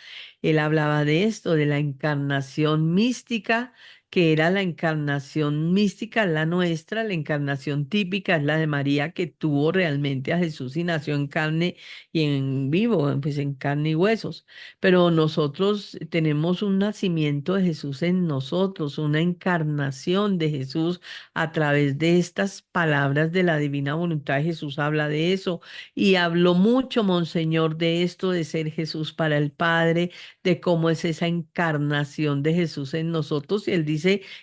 Él hablaba de esto, de la encarnación mística, que era la encarnación mística, la nuestra, la encarnación típica es la de María, que tuvo realmente a Jesús y nació en carne y en vivo, pues en carne y huesos. Pero nosotros tenemos un nacimiento de Jesús en nosotros, una encarnación de Jesús a través de estas palabras de la divina voluntad. Jesús habla de eso y habló mucho, Monseñor, de esto de ser Jesús para el Padre, de cómo es esa encarnación de Jesús en nosotros. Y él dice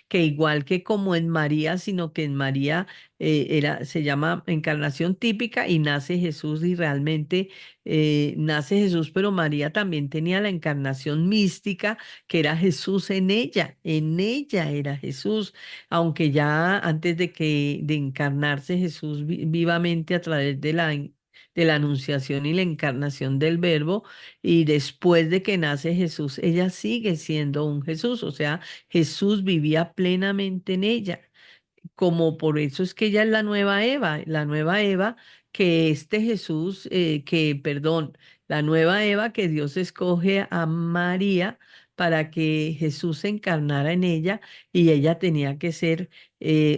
que igual que como en María, sino que en María se llama encarnación típica y nace Jesús y realmente nace Jesús, pero María también tenía la encarnación mística, que era Jesús en ella era Jesús, aunque ya antes de encarnarse Jesús vivamente a través de la anunciación y la encarnación del Verbo, y después de que nace Jesús, ella sigue siendo un Jesús, o sea, Jesús vivía plenamente en ella, como por eso es que ella es la nueva Eva que este Jesús, perdón, la nueva Eva que Dios escoge a María para que Jesús se encarnara en ella y ella tenía que ser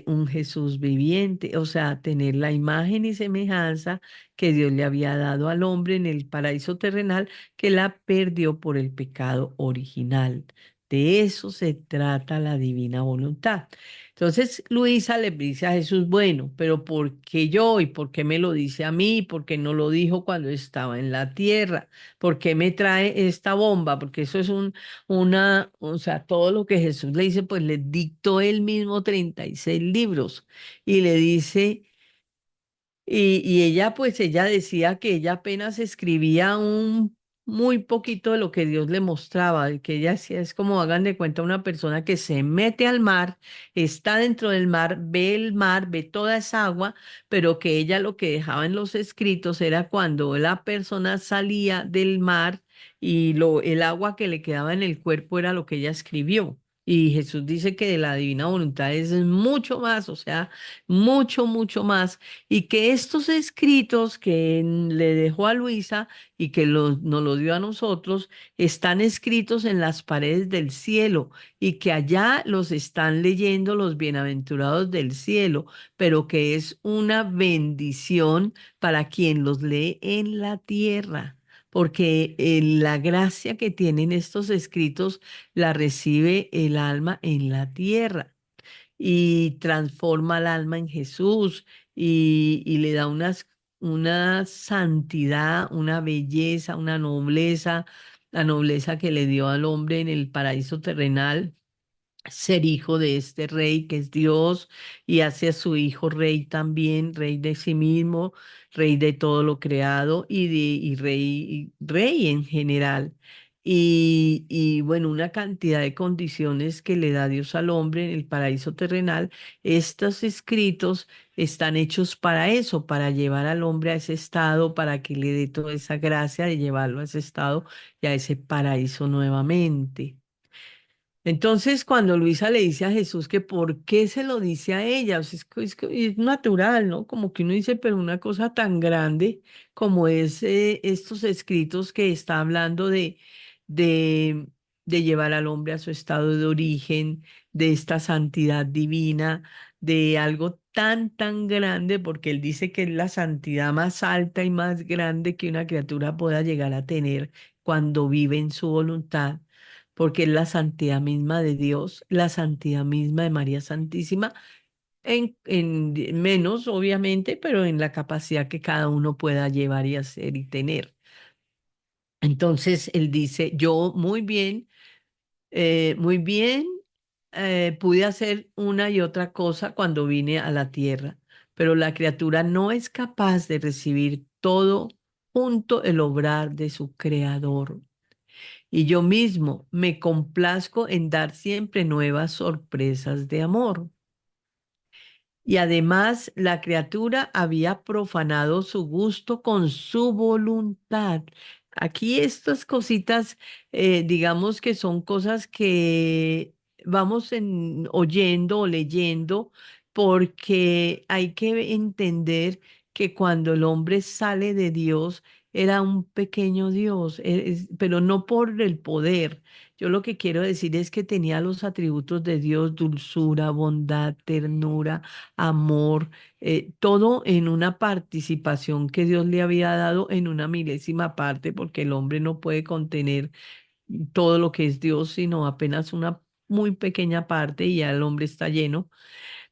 un Jesús viviente, o sea, tener la imagen y semejanza que Dios le había dado al hombre en el paraíso terrenal, que la perdió por el pecado original. De eso se trata la divina voluntad. Entonces Luisa le dice a Jesús, bueno, pero ¿por qué yo? ¿Y por qué me lo dice a mí? ¿Por qué no lo dijo cuando estaba en la tierra? ¿Por qué me trae esta bomba? Porque eso es o sea, todo lo que Jesús le dice, pues le dictó él mismo 36 libros y le dice Y ella, pues ella decía que ella apenas escribía un muy poquito de lo que Dios le mostraba, y que ella hacía, es como hagan de cuenta una persona que se mete al mar, está dentro del mar, ve toda esa agua, pero que ella lo que dejaba en los escritos era cuando la persona salía del mar y el agua que le quedaba en el cuerpo era lo que ella escribió. Y Jesús dice que de la divina voluntad es mucho más, o sea, mucho, mucho más, y que estos escritos que le dejó a Luisa y que nos los dio a nosotros, están escritos en las paredes del cielo y que allá los están leyendo los bienaventurados del cielo, pero que es una bendición para quien los lee en la tierra. Porque la gracia que tienen estos escritos la recibe el alma en la tierra y transforma el alma en Jesús y le da una santidad, una belleza, una nobleza, la nobleza que le dio al hombre en el paraíso terrenal, ser hijo de este rey que es Dios, y hace a su hijo rey también, rey de sí mismo, rey de todo lo creado y rey en general. Y bueno, una cantidad de condiciones que le da Dios al hombre en el paraíso terrenal. Estos escritos están hechos para eso, para llevar al hombre a ese estado, para que le dé toda esa gracia de llevarlo a ese estado y a ese paraíso nuevamente. Entonces, cuando Luisa le dice a Jesús que por qué se lo dice a ella, o sea, es natural, ¿no? Como que uno dice, pero una cosa tan grande como es estos escritos que está hablando de, de llevar al hombre a su estado de origen, de esta santidad divina, de algo tan, tan grande, porque él dice que es la santidad más alta y más grande que una criatura pueda llegar a tener cuando vive en su voluntad, porque es la santidad misma de Dios, la santidad misma de María Santísima, en menos, obviamente, pero en la capacidad que cada uno pueda llevar y hacer y tener. Entonces, él dice, yo muy bien, pude hacer una y otra cosa cuando vine a la tierra, pero la criatura no es capaz de recibir todo junto el obrar de su creador. Y yo mismo me complazco en dar siempre nuevas sorpresas de amor. Y además la criatura había profanado su gusto con su voluntad. Aquí estas cositas, digamos que son cosas que vamos oyendo o leyendo, porque hay que entender que cuando el hombre sale de Dios, era un pequeño Dios, pero no por el poder. Yo lo que quiero decir es que tenía los atributos de Dios: dulzura, bondad, ternura, amor, todo en una participación que Dios le había dado en una milésima parte, porque el hombre no puede contener todo lo que es Dios, sino apenas una muy pequeña parte, y ya el hombre está lleno,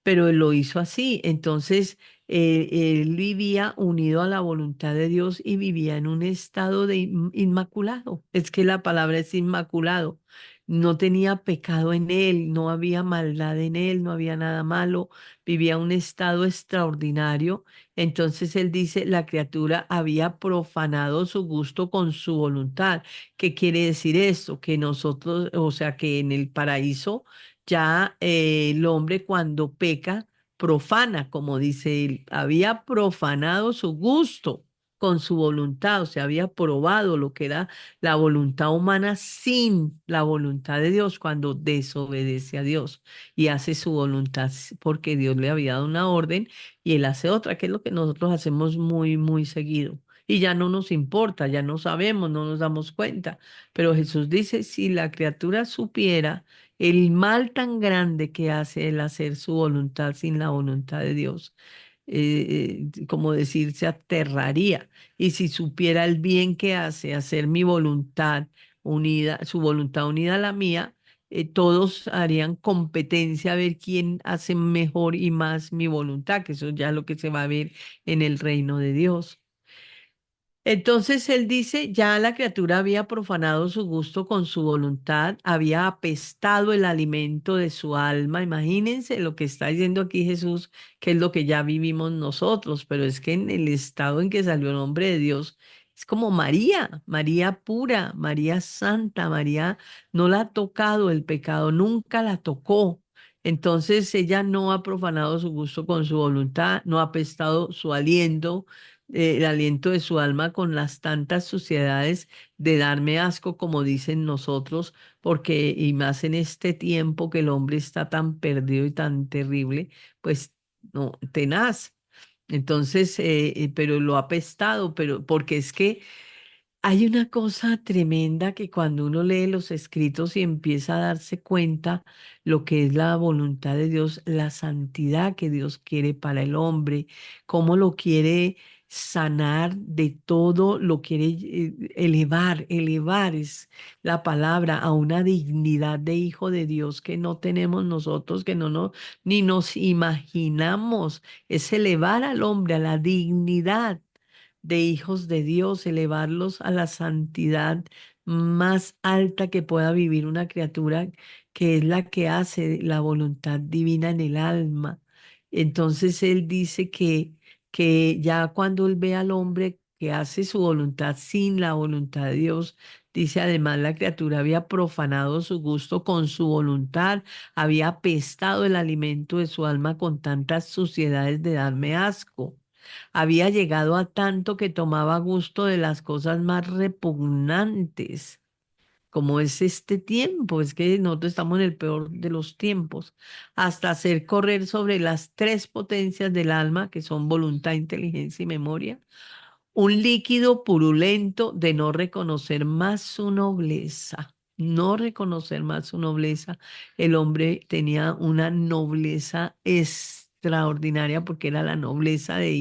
pero él lo hizo así. Entonces, él vivía unido a la voluntad de Dios y vivía en un estado de inmaculado. Es que la palabra es inmaculado. No tenía pecado en él, no había maldad en él, no había nada malo, vivía un estado extraordinario. Entonces él dice, la criatura había profanado su gusto con su voluntad. ¿Qué quiere decir esto? Que nosotros, o sea, que en el paraíso ya el hombre cuando peca, profana, como dice él, había profanado su gusto con su voluntad, o sea, había probado lo que era la voluntad humana sin la voluntad de Dios cuando desobedece a Dios y hace su voluntad porque Dios le había dado una orden y él hace otra, que es lo que nosotros hacemos muy, muy seguido. Y ya no nos importa, ya no sabemos, no nos damos cuenta. Pero Jesús dice, si la criatura supiera el mal tan grande que hace el hacer su voluntad sin la voluntad de Dios, como decir, se aterraría. Y si supiera el bien que hace hacer mi voluntad unida, su voluntad unida a la mía, todos harían competencia a ver quién hace mejor y más mi voluntad, que eso ya es lo que se va a ver en el reino de Dios. Entonces él dice, ya la criatura había profanado su gusto con su voluntad, había apestado el alimento de su alma. Imagínense lo que está diciendo aquí Jesús, que es lo que ya vivimos nosotros, pero es que en el estado en que salió el hombre de Dios, es como María, María pura, María santa, María no la ha tocado el pecado, nunca la tocó. Entonces ella no ha profanado su gusto con su voluntad, no ha apestado su aliento, el aliento de su alma con las tantas suciedades de darme asco, como dicen nosotros, porque y más en este tiempo que el hombre está tan perdido y tan terrible, pues no, tenaz. Entonces, pero lo ha apestado, pero porque es que hay una cosa tremenda que cuando uno lee los escritos y empieza a darse cuenta lo que es la voluntad de Dios, la santidad que Dios quiere para el hombre, cómo lo quiere sanar de todo, lo quiere elevar, elevar es la palabra a una dignidad de hijo de Dios que no tenemos nosotros, que ni nos imaginamos, es elevar al hombre a la dignidad de hijos de Dios, elevarlos a la santidad más alta que pueda vivir una criatura, que es la que hace la voluntad divina en el alma. Entonces él dice que ya cuando él ve al hombre que hace su voluntad sin la voluntad de Dios, dice además la criatura había profanado su gusto con su voluntad, había apestado el alimento de su alma con tantas suciedades de darme asco. Había llegado a tanto que tomaba gusto de las cosas más repugnantes, como es este tiempo. Es que nosotros estamos en el peor de los tiempos, hasta hacer correr sobre las tres potencias del alma, que son voluntad, inteligencia y memoria, un líquido purulento de no reconocer más su nobleza. No reconocer más su nobleza. El hombre tenía una nobleza extraordinaria porque era la nobleza del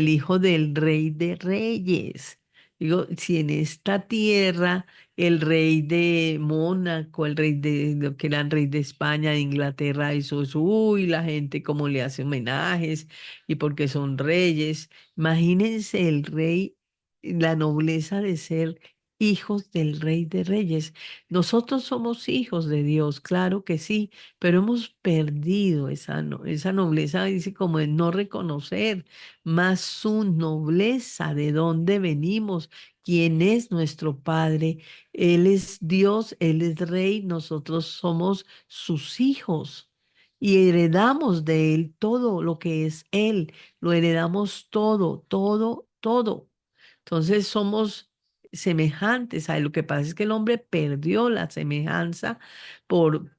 hijo del rey de reyes. Digo, si en esta tierra el rey de Mónaco, el rey de lo que era el rey de España, de Inglaterra, hizo eso, uy, la gente como le hace homenajes y porque son reyes. Imagínense el rey, la nobleza de ser hijos del Rey de Reyes. Nosotros somos hijos de Dios, claro que sí, pero hemos perdido esa, esa nobleza, dice como de no reconocer más su nobleza, de dónde venimos, quién es nuestro Padre. Él es Dios, Él es Rey, nosotros somos sus hijos y heredamos de Él todo lo que es Él, lo heredamos todo, todo, todo. Entonces somos semejantes a él. Lo que pasa es que el hombre perdió la semejanza por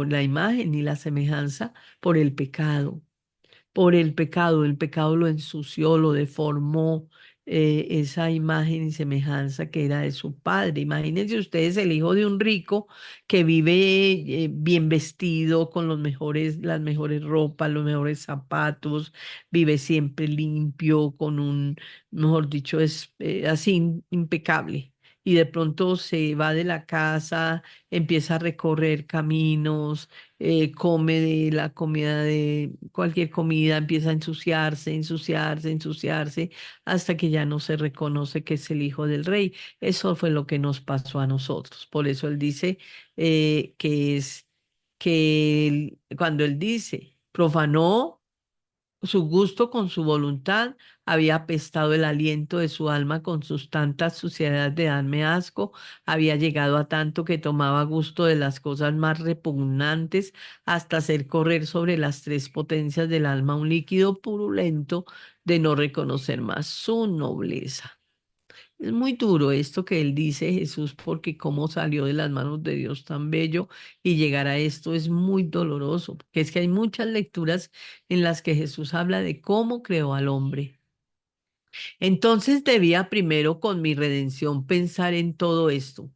la imagen y la semejanza por el pecado, por el pecado lo ensució, lo deformó, esa imagen y semejanza que era de su padre. Imagínense ustedes el hijo de un rico que vive bien vestido, con las mejores ropas, los mejores zapatos, vive siempre limpio, con un, mejor dicho, es así impecable. Y de pronto se va de la casa, empieza a recorrer caminos, come de la comida de cualquier comida, empieza a ensuciarse, ensuciarse, ensuciarse, hasta que ya no se reconoce que es el hijo del rey. Eso fue lo que nos pasó a nosotros. Por eso él dice que es cuando él dice, profanó su gusto con su voluntad, había apestado el aliento de su alma con sus tantas suciedades de darme asco, había llegado a tanto que tomaba gusto de las cosas más repugnantes, hasta hacer correr sobre las tres potencias del alma un líquido purulento de no reconocer más su nobleza. Es muy duro esto que él dice, Jesús, porque cómo salió de las manos de Dios tan bello y llegar a esto es muy doloroso, porque es que hay muchas lecturas en las que Jesús habla de cómo creó al hombre. Entonces debía primero con mi redención pensar en todo esto,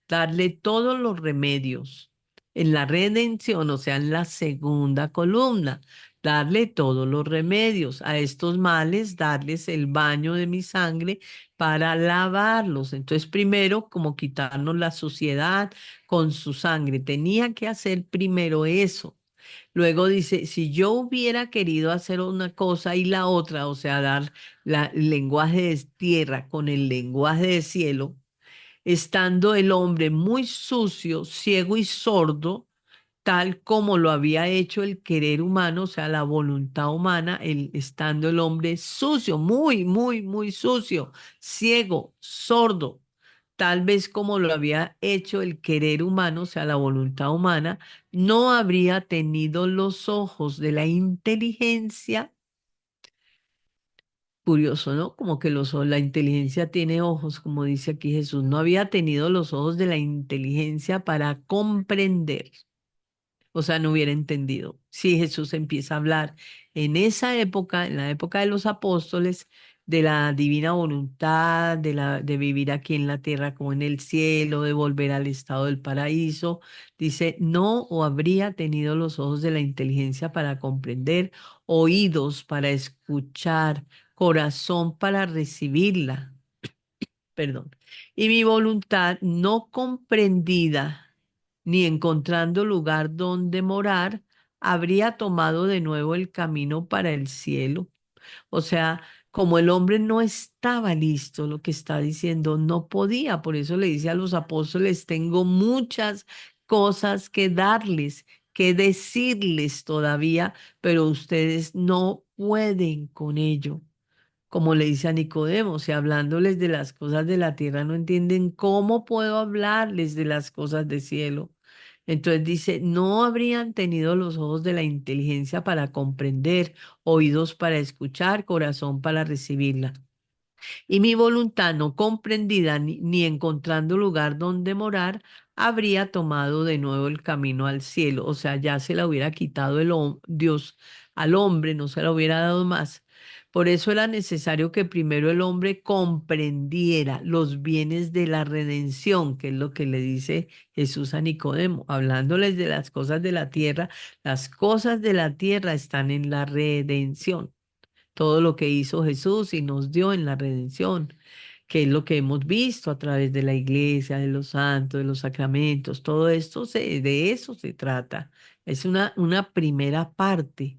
darle todos los remedios en la redención, o sea, en la segunda columna, darle todos los remedios a estos males, darles el baño de mi sangre para lavarlos. Entonces, primero, como quitarnos la suciedad con su sangre, tenía que hacer primero eso. Luego dice, si yo hubiera querido hacer una cosa y la otra, o sea, dar el lenguaje de tierra con el lenguaje de cielo, estando el hombre muy sucio, ciego y sordo, tal como lo había hecho el querer humano, o sea, la voluntad humana, estando el hombre sucio, muy, muy, muy sucio, ciego, sordo, tal vez como lo había hecho el querer humano, o sea, la voluntad humana, no habría tenido los ojos de la inteligencia. Curioso, ¿no? Como que la inteligencia tiene ojos, como dice aquí Jesús. No había tenido los ojos de la inteligencia para comprender, o sea, no hubiera entendido. Si Jesús empieza a hablar en esa época, en la época de los apóstoles, de la divina voluntad, de vivir aquí en la tierra como en el cielo, de volver al estado del paraíso, dice, no o habría tenido los ojos de la inteligencia para comprender, oídos para escuchar, corazón para recibirla, perdón, y mi voluntad no comprendida ni encontrando lugar donde morar, habría tomado de nuevo el camino para el cielo. O sea, como el hombre no estaba listo, lo que está diciendo, no podía. Por eso le dice a los apóstoles, tengo muchas cosas que darles, que decirles todavía, pero ustedes no pueden con ello. Como le dice a Nicodemo, si hablándoles de las cosas de la tierra no entienden, ¿cómo puedo hablarles de las cosas del cielo? Entonces dice, no habrían tenido los ojos de la inteligencia para comprender, oídos para escuchar, corazón para recibirla. Y mi voluntad no comprendida ni encontrando lugar donde morar, habría tomado de nuevo el camino al cielo. O sea, ya se la hubiera quitado Dios al hombre, no se la hubiera dado más. Por eso era necesario que primero el hombre comprendiera los bienes de la redención, que es lo que le dice Jesús a Nicodemo, hablándoles de las cosas de la tierra. Las cosas de la tierra están en la redención, todo lo que hizo Jesús y nos dio en la redención, que es lo que hemos visto a través de la iglesia, de los santos, de los sacramentos. Todo esto de eso se trata. Es una primera parte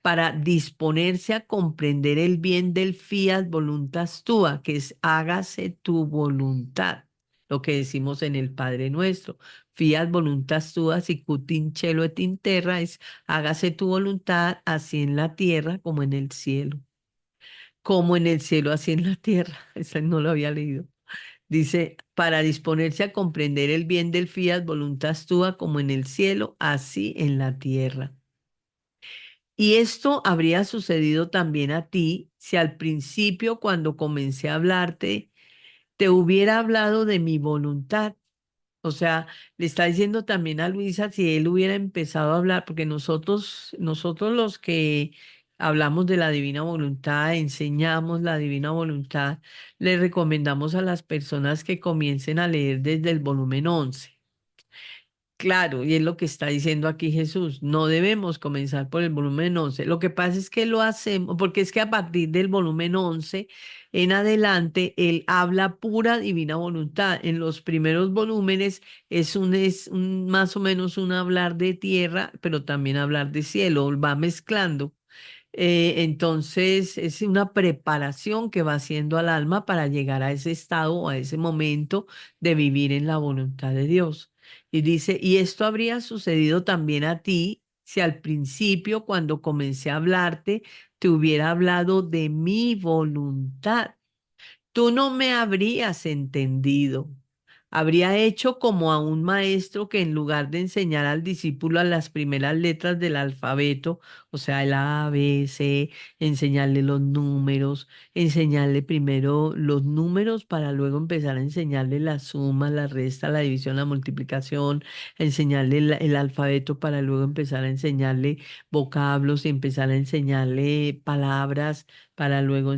para disponerse a comprender el bien del fiat voluntas tua, que es hágase tu voluntad, lo que decimos en el Padre Nuestro. Fiat voluntas tua, sicut in cielo et in terra, es hágase tu voluntad, así en la tierra como en el cielo. Como en el cielo, así en la tierra. Esa no lo había leído. Dice, para disponerse a comprender el bien del fiat voluntas tua, como en el cielo, así en la tierra. Y esto habría sucedido también a ti si al principio, cuando comencé a hablarte, te hubiera hablado de mi voluntad. O sea, le está diciendo también a Luisa si él hubiera empezado a hablar, porque nosotros los que hablamos de la divina voluntad, enseñamos la divina voluntad, le recomendamos a las personas que comiencen a leer desde el volumen 11. Claro, y es lo que está diciendo aquí Jesús. No debemos comenzar por el volumen 11. Lo que pasa es que lo hacemos, porque es que a partir del volumen 11 en adelante, él habla pura divina voluntad. En los primeros volúmenes más o menos un hablar de tierra, pero también hablar de cielo, va mezclando. Entonces es una preparación que va haciendo al alma para llegar a ese estado o a ese momento de vivir en la voluntad de Dios. Y dice, y esto habría sucedido también a ti si al principio, cuando comencé a hablarte, te hubiera hablado de mi voluntad. Tú no me habrías entendido. Habría hecho como a un maestro que en lugar de enseñar al discípulo a las primeras letras del alfabeto, o sea, el A, B, C, enseñarle los números, enseñarle primero los números para luego empezar a enseñarle la suma, la resta, la división, la multiplicación, enseñarle el alfabeto para luego empezar a enseñarle vocablos y empezar a enseñarle palabras para luego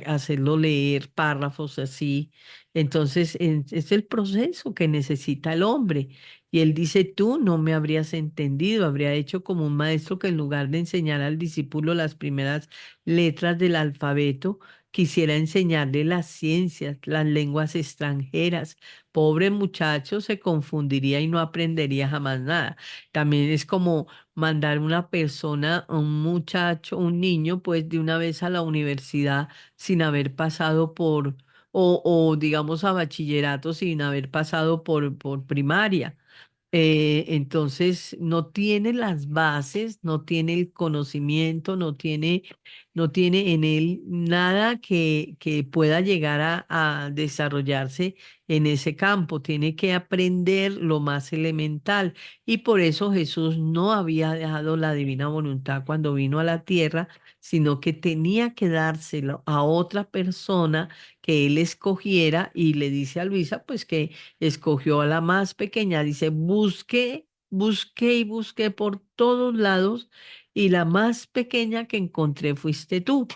hacerlo leer párrafos así. Entonces, es el proceso que necesita el hombre. Y él dice, tú no me habrías entendido, habría hecho como un maestro que en lugar de enseñar al discípulo las primeras letras del alfabeto, quisiera enseñarle las ciencias, las lenguas extranjeras. Pobre muchacho, se confundiría y no aprendería jamás nada. También es como mandar una persona, un muchacho, un niño, pues de una vez a la universidad sin haber pasado por, o digamos a bachillerato sin haber pasado por primaria. Entonces no tiene las bases, no tiene el conocimiento, no tiene en él nada que pueda llegar a desarrollarse en ese campo. Tiene que aprender lo más elemental. Y por eso Jesús no había dejado la divina voluntad cuando vino a la tierra, sino que tenía que dárselo a otra persona que él escogiera, y le dice a Luisa, pues que escogió a la más pequeña. Dice, busqué, busqué y busqué por todos lados, y la más pequeña que encontré fuiste tú.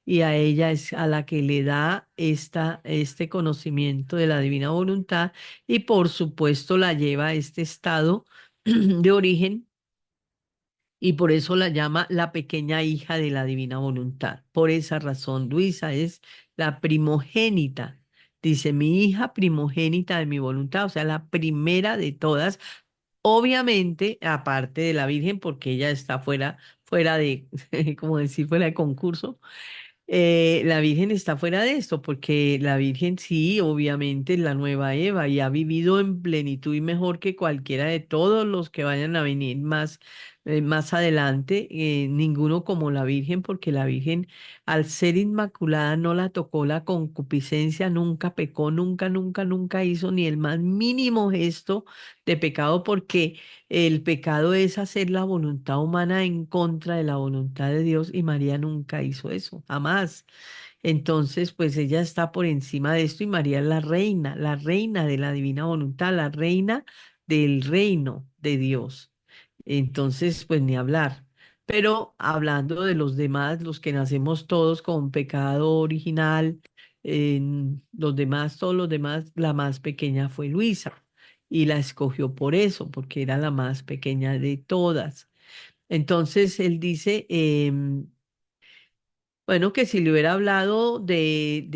Y a ella es a la que le da este conocimiento de la divina voluntad, y por supuesto la lleva a este estado de origen, y por eso la llama la pequeña hija de la divina voluntad. Por esa razón, Luisa es la primogénita. Dice, mi hija primogénita de mi voluntad, o sea, la primera de todas. Obviamente, aparte de la Virgen, porque ella está fuera de, como decir, fuera de concurso. La Virgen está fuera de esto, porque la Virgen sí, obviamente es la nueva Eva y ha vivido en plenitud y mejor que cualquiera de todos los que vayan a venir más adelante. Ninguno como la Virgen, porque la Virgen, al ser inmaculada, no la tocó la concupiscencia, nunca pecó, nunca, nunca, nunca hizo ni el más mínimo gesto de pecado, porque el pecado es hacer la voluntad humana en contra de la voluntad de Dios, y María nunca hizo eso, jamás. Entonces, pues ella está por encima de esto, y María es la reina de la divina voluntad, la reina del reino de Dios. Entonces, pues ni hablar. Pero hablando de los demás, los que nacemos todos con pecado original, los demás, todos los demás, la más pequeña fue Luisa, y la escogió por eso, porque era la más pequeña de todas. Entonces él dice, bueno, que si le hubiera hablado del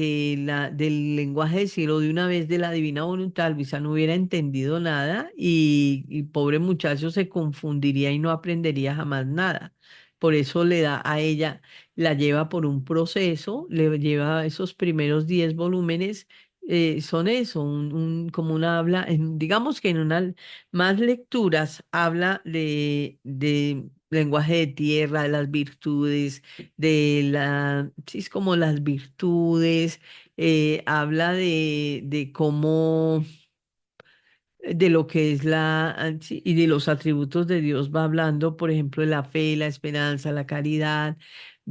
lenguaje del cielo de una vez, de la divina voluntad, Luisa no hubiera entendido nada, y pobre muchacho se confundiría y no aprendería jamás nada. Por eso le da a ella, la lleva por un proceso, le lleva esos primeros 10 volúmenes. Son eso, como una habla, digamos que en unas más lecturas habla de lenguaje de tierra, de las virtudes, sí, es como las virtudes. Habla de cómo, de lo que es sí, y de los atributos de Dios. Va hablando, por ejemplo, de la fe, la esperanza, la caridad.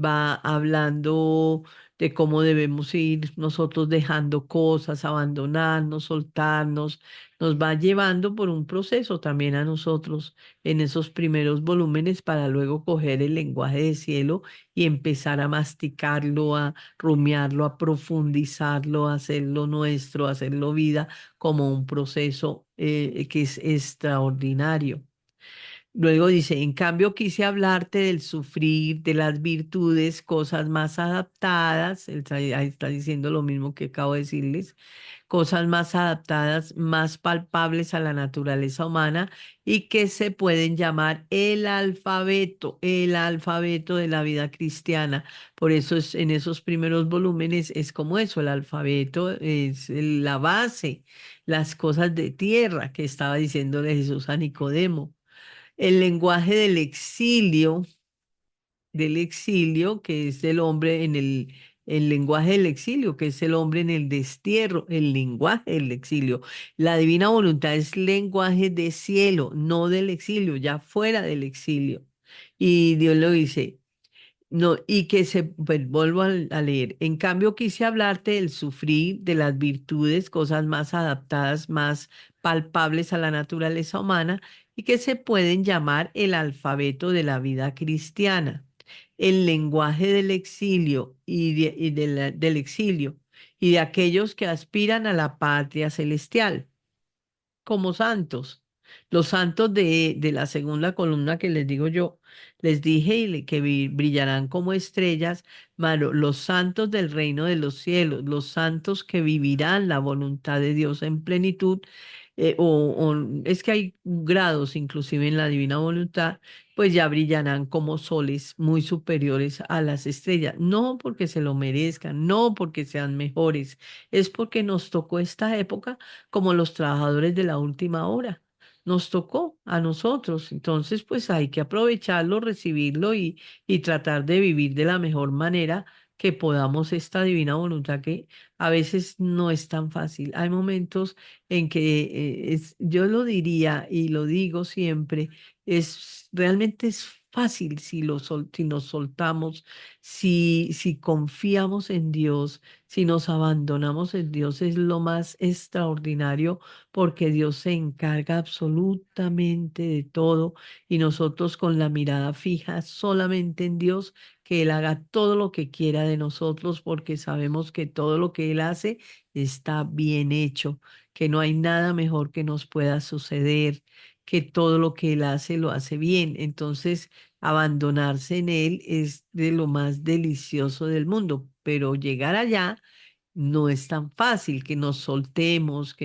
Va hablando de cómo debemos ir nosotros dejando cosas, abandonarnos, soltarnos. Nos va llevando por un proceso también a nosotros en esos primeros volúmenes, para luego coger el lenguaje de cielo y empezar a masticarlo, a rumiarlo, a profundizarlo, a hacerlo nuestro, a hacerlo vida, como un proceso que es extraordinario. Luego dice, en cambio quise hablarte del sufrir, de las virtudes, cosas más adaptadas. Ahí está diciendo lo mismo que acabo de decirles, cosas más adaptadas, más palpables a la naturaleza humana, y que se pueden llamar el alfabeto de la vida cristiana. Por eso en esos primeros volúmenes es como eso, el alfabeto es la base, las cosas de tierra que estaba diciéndole Jesús a Nicodemo. El lenguaje del exilio, que es el hombre el lenguaje del exilio, que es el hombre en el destierro, el lenguaje del exilio. La divina voluntad es lenguaje de cielo, no del exilio, ya fuera del exilio. Y Dios lo dice. No, y pues vuelvo a leer. En cambio, quise hablarte del sufrir, de las virtudes, cosas más adaptadas, más palpables a la naturaleza humana, y que se pueden llamar el alfabeto de la vida cristiana, el lenguaje del exilio del exilio, y de aquellos que aspiran a la patria celestial como santos. Los santos de la segunda columna que les digo yo, les dije que brillarán como estrellas, mano, los santos del reino de los cielos, los santos que vivirán la voluntad de Dios en plenitud, es que hay grados inclusive en la divina voluntad, pues ya brillarán como soles muy superiores a las estrellas, no porque se lo merezcan, no porque sean mejores, es porque nos tocó esta época como los trabajadores de la última hora. Nos tocó a nosotros, entonces pues hay que aprovecharlo, recibirlo y tratar de vivir de la mejor manera que podamos esta divina voluntad que a veces no es tan fácil. Hay momentos en que yo lo diría y lo digo siempre, realmente es fácil si, si nos soltamos, si confiamos en Dios, si nos abandonamos en Dios, es lo más extraordinario porque Dios se encarga absolutamente de todo y nosotros con la mirada fija solamente en Dios, que Él haga todo lo que quiera de nosotros porque sabemos que todo lo que Él hace está bien hecho, que no hay nada mejor que nos pueda suceder, que todo lo que Él hace lo hace bien. Entonces, abandonarse en Él es de lo más delicioso del mundo, pero llegar allá no es tan fácil que nos soltemos,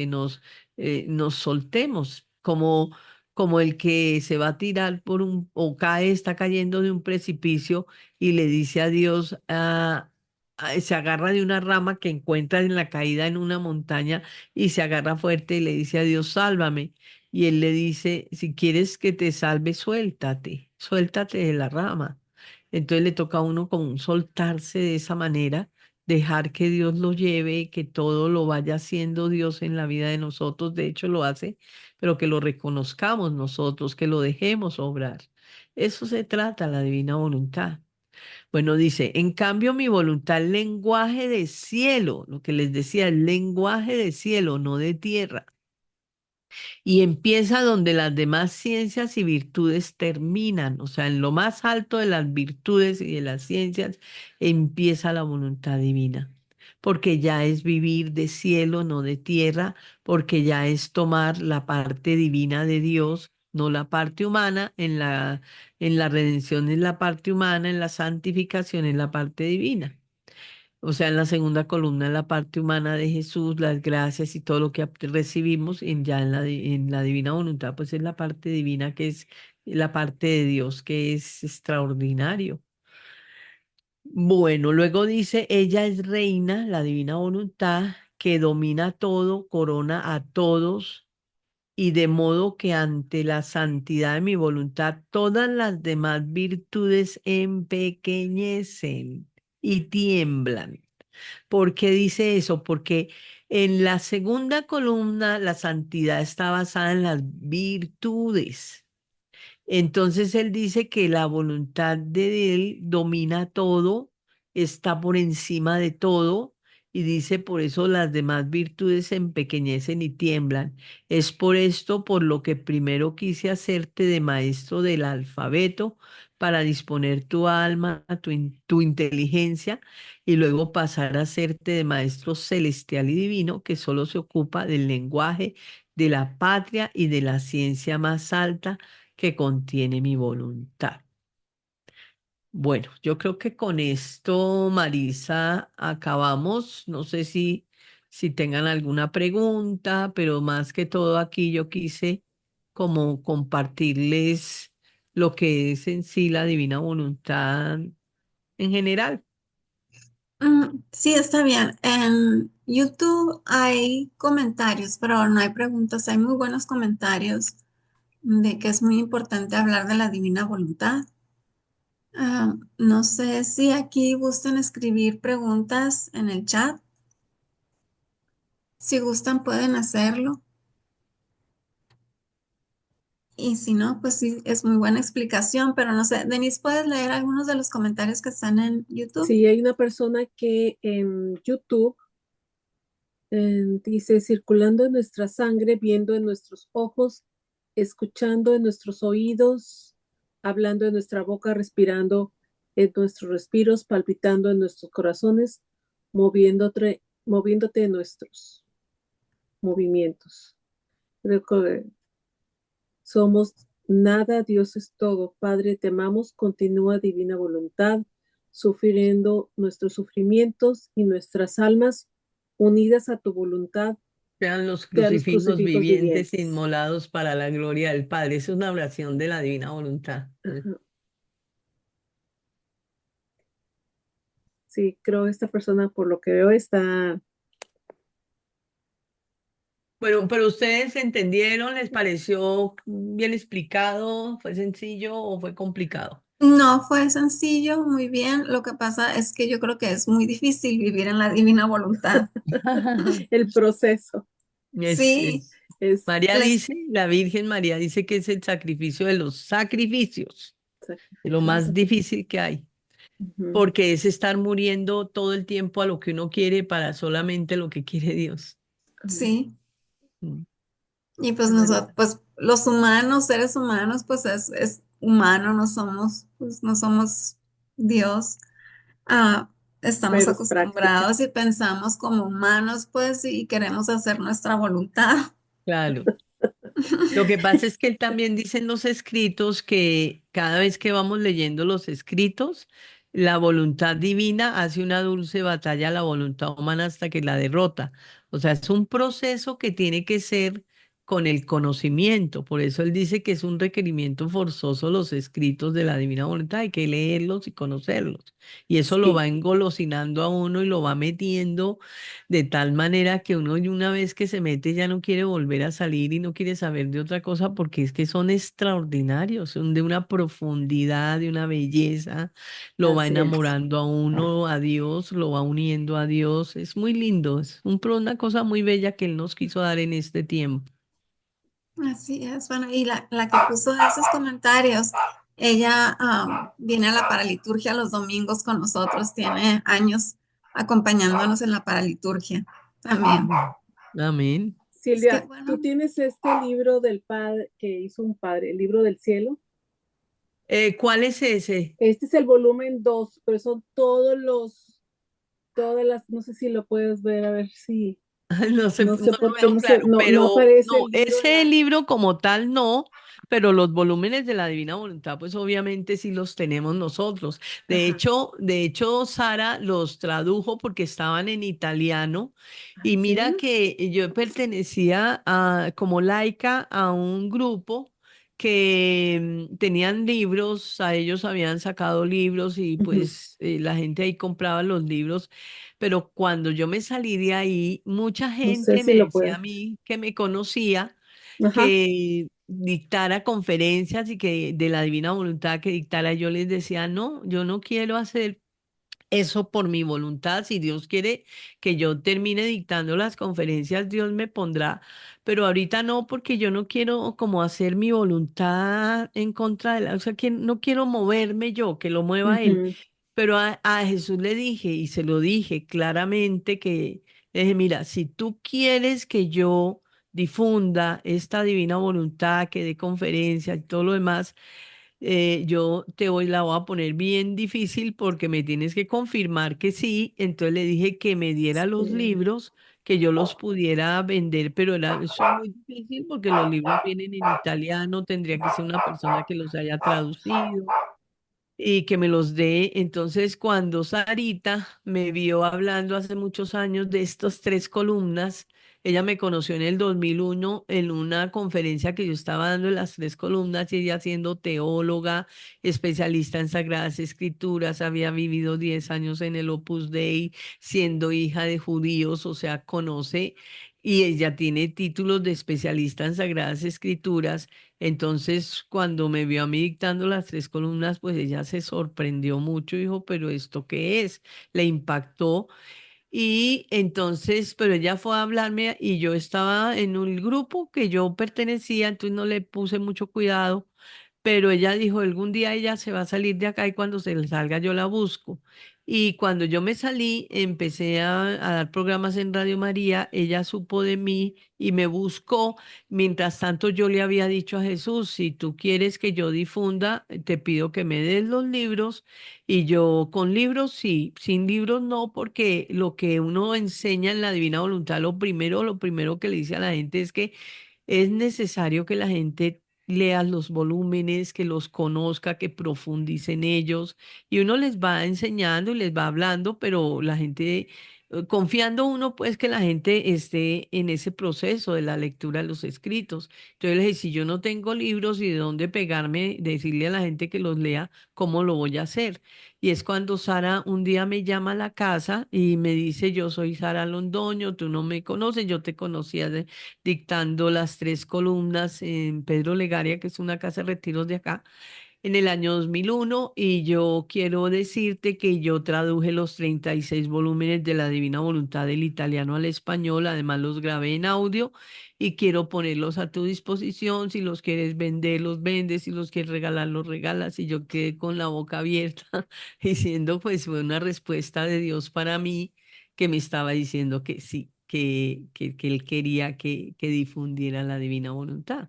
nos soltemos, como el que se va a tirar por o cae, está cayendo de un precipicio y le dice a Dios, se agarra de una rama que encuentra en la caída en una montaña y se agarra fuerte y le dice a Dios, sálvame. Y él le dice, si quieres que te salve, suéltate, suéltate de la rama. Entonces le toca a uno como soltarse de esa manera, dejar que Dios lo lleve, que todo lo vaya haciendo Dios en la vida de nosotros. De hecho, lo hace, pero que lo reconozcamos nosotros, que lo dejemos obrar. Eso se trata la divina voluntad. Bueno, dice, en cambio mi voluntad, lenguaje de cielo, lo que les decía, el lenguaje de cielo, no de tierra, y empieza donde las demás ciencias y virtudes terminan, o sea, en lo más alto de las virtudes y de las ciencias empieza la voluntad divina, porque ya es vivir de cielo, no de tierra, porque ya es tomar la parte divina de Dios, no la parte humana, en la redención es la parte humana, en la santificación es la parte divina. O sea, en la segunda columna, en la parte humana de Jesús, las gracias y todo lo que recibimos, ya en en la divina voluntad, pues es la parte divina que es la parte de Dios que es extraordinario. Bueno, luego dice, ella es reina, la divina voluntad, que domina todo, corona a todos, y de modo que ante la santidad de mi voluntad, todas las demás virtudes empequeñecen y tiemblan. ¿Por qué dice eso? Porque en la segunda columna la santidad está basada en las virtudes. Entonces él dice que la voluntad de él domina todo, está por encima de todo y dice por eso las demás virtudes se empequeñecen y tiemblan. Es por esto por lo que primero quise hacerte de maestro del alfabeto para disponer tu alma, tu inteligencia y luego pasar a hacerte de maestro celestial y divino que solo se ocupa del lenguaje, de la patria y de la ciencia más alta que contiene mi voluntad. Bueno, yo creo que con esto, Marisa, acabamos. No sé si tengan alguna pregunta, pero más que todo aquí yo quise como compartirles lo que es en sí la divina voluntad en general. Sí, está bien. En YouTube hay comentarios, pero no hay preguntas. Hay muy buenos comentarios de que es muy importante hablar de la divina voluntad. No sé si aquí gustan escribir preguntas en el chat. Si gustan, pueden hacerlo. Y si no, pues sí, es muy buena explicación, pero no sé. Denise, ¿puedes leer algunos de los comentarios que están en YouTube? Sí, hay una persona que en YouTube dice, circulando en nuestra sangre, viendo en nuestros ojos, escuchando en nuestros oídos, hablando en nuestra boca, respirando en nuestros respiros, palpitando en nuestros corazones, moviéndote en nuestros movimientos. Creo que Somos nada, Dios es todo. Padre, te amamos, continúa divina voluntad, sufriendo nuestros sufrimientos y nuestras almas unidas a tu voluntad, Sean los sean los crucifijos crucifijos vivientes vivientes. inmolados para la gloria del Padre. Es una oración de la divina voluntad. Ajá. Sí, creo que esta persona, por lo que veo, está... Bueno, pero ustedes entendieron, ¿les pareció bien explicado? ¿Fue sencillo o fue complicado? No fue sencillo, muy bien. Lo que pasa es que yo creo que es muy difícil vivir en la divina voluntad. El proceso Es, Sí, es- es María les, dice, la Virgen María dice que es el sacrificio de los sacrificios, lo sacrificio, más difícil que hay, Ujú. porque es estar muriendo todo el tiempo a lo que uno quiere para solamente lo que quiere Dios. Amén. sí. Mm. Y pues Qué nosotros, bonito. pues los humanos, seres humanos, pues es humano, pues no somos Dios. Ah, estamos Pero es práctica. acostumbrados y pensamos como humanos, pues, y queremos hacer nuestra voluntad. Claro. Lo que pasa es que él también dice en los escritos que cada vez que vamos leyendo los escritos, la voluntad divina hace una dulce batalla a la voluntad humana hasta que la derrota. O sea, es un proceso que tiene que ser con el conocimiento. Por eso él dice que es un requerimiento forzoso los escritos de la divina voluntad. Hay que leerlos y conocerlos. Y eso lo Sí, va engolosinando a uno y lo va metiendo de tal manera que uno y una vez que se mete ya no quiere volver a salir y no quiere saber de otra cosa porque es que son extraordinarios, son de una profundidad, de una belleza, lo va así es. enamorando a uno, a Dios, lo va uniendo a Dios, es muy lindo, es una cosa muy bella que Él nos quiso dar en este tiempo. Así es, bueno, y la que puso esos comentarios, ella viene a la paraliturgia los domingos con nosotros, tiene años acompañándonos en la paraliturgia también. Mm. Amén. Es que, Silvia, ¿tú bueno, tienes este libro del padre que hizo un padre, el libro del cielo? ¿Cuál es ese? Este es el volumen 2, pero son todas las, no sé si lo puedes ver, a ver si, No sé, no no sé lo por qué veo no sé, claro, no pero aparece no, el libro en ese la, libro como tal no, pero los volúmenes de la Divina Voluntad, pues obviamente sí los tenemos nosotros. ajá, De hecho, Sara los tradujo porque estaban en italiano ah, y ¿en mira serio? que yo pertenecía como laica a un grupo que tenían libros, a ellos habían sacado libros y Ujú. pues la gente ahí compraba los libros, pero cuando yo me salí de ahí, mucha No sé gente si me lo decía a puedo, mí que me conocía, ajá, que dictara conferencias y que de la divina voluntad que dictara, yo les decía, no, yo no quiero hacer eso por mi voluntad. Si Dios quiere que yo termine dictando las conferencias, Dios me pondrá, pero ahorita no, porque yo no quiero como hacer mi voluntad en contra de la, o sea, que no quiero moverme yo, que lo mueva Él. ujú, Pero a Jesús le dije y se lo dije claramente que, le dije, mira, si tú quieres que yo difunda esta divina voluntad, que dé conferencias y todo lo demás, yo la voy a poner bien difícil porque me tienes que confirmar que sí. Entonces le dije que me diera los sí, libros, que yo los pudiera vender, pero eso es muy difícil porque los libros vienen en italiano, tendría que ser una persona que los haya traducido y que me los dé. Entonces, cuando Sarita me vio hablando hace muchos años de estas tres columnas, ella me conoció en el 2001 en una conferencia que yo estaba dando de las tres columnas y ella siendo teóloga, especialista en Sagradas Escrituras, había vivido 10 años en el Opus Dei, siendo hija de judíos, o sea, conoce. Y ella tiene títulos de especialista en Sagradas Escrituras. Entonces, cuando me vio a mí dictando las tres columnas, pues ella se sorprendió mucho, dijo, pero ¿esto qué es? Le impactó. Y entonces, pero ella fue a hablarme y yo estaba en un grupo que yo pertenecía, entonces no le puse mucho cuidado, pero ella dijo, algún día ella se va a salir de acá y cuando se le salga yo la busco. Y cuando yo me salí, empecé a dar programas en Radio María, ella supo de mí y me buscó. Mientras tanto, yo le había dicho a Jesús, si tú quieres que yo difunda, te pido que me des los libros y yo con libros sí, sin libros no, porque lo que uno enseña en la Divina Voluntad, lo primero que le dice a la gente es que es necesario que la gente leas los volúmenes, que los conozca, que profundice en ellos. Y uno les va enseñando y les va hablando, pero la gente, confiando uno, pues que la gente esté en ese proceso de la lectura de los escritos. Entonces le dije, si yo no tengo libros y de dónde pegarme, decirle a la gente que los lea, ¿cómo lo voy a hacer? Y es cuando Sara un día me llama a la casa y me dice, yo soy Sara Londoño, tú no me conoces, yo te conocía dictando las tres columnas en Pedro Legaria, que es una casa de retiros de acá, en el año 2001, y yo quiero decirte que yo traduje los 36 volúmenes de la Divina Voluntad del italiano al español, además los grabé en audio y quiero ponerlos a tu disposición. Si los quieres vender, los vendes; si los quieres regalar, los regalas. Y yo quedé con la boca abierta diciendo, pues fue una respuesta de Dios para mí, que me estaba diciendo que sí, que él quería que difundiera la Divina Voluntad.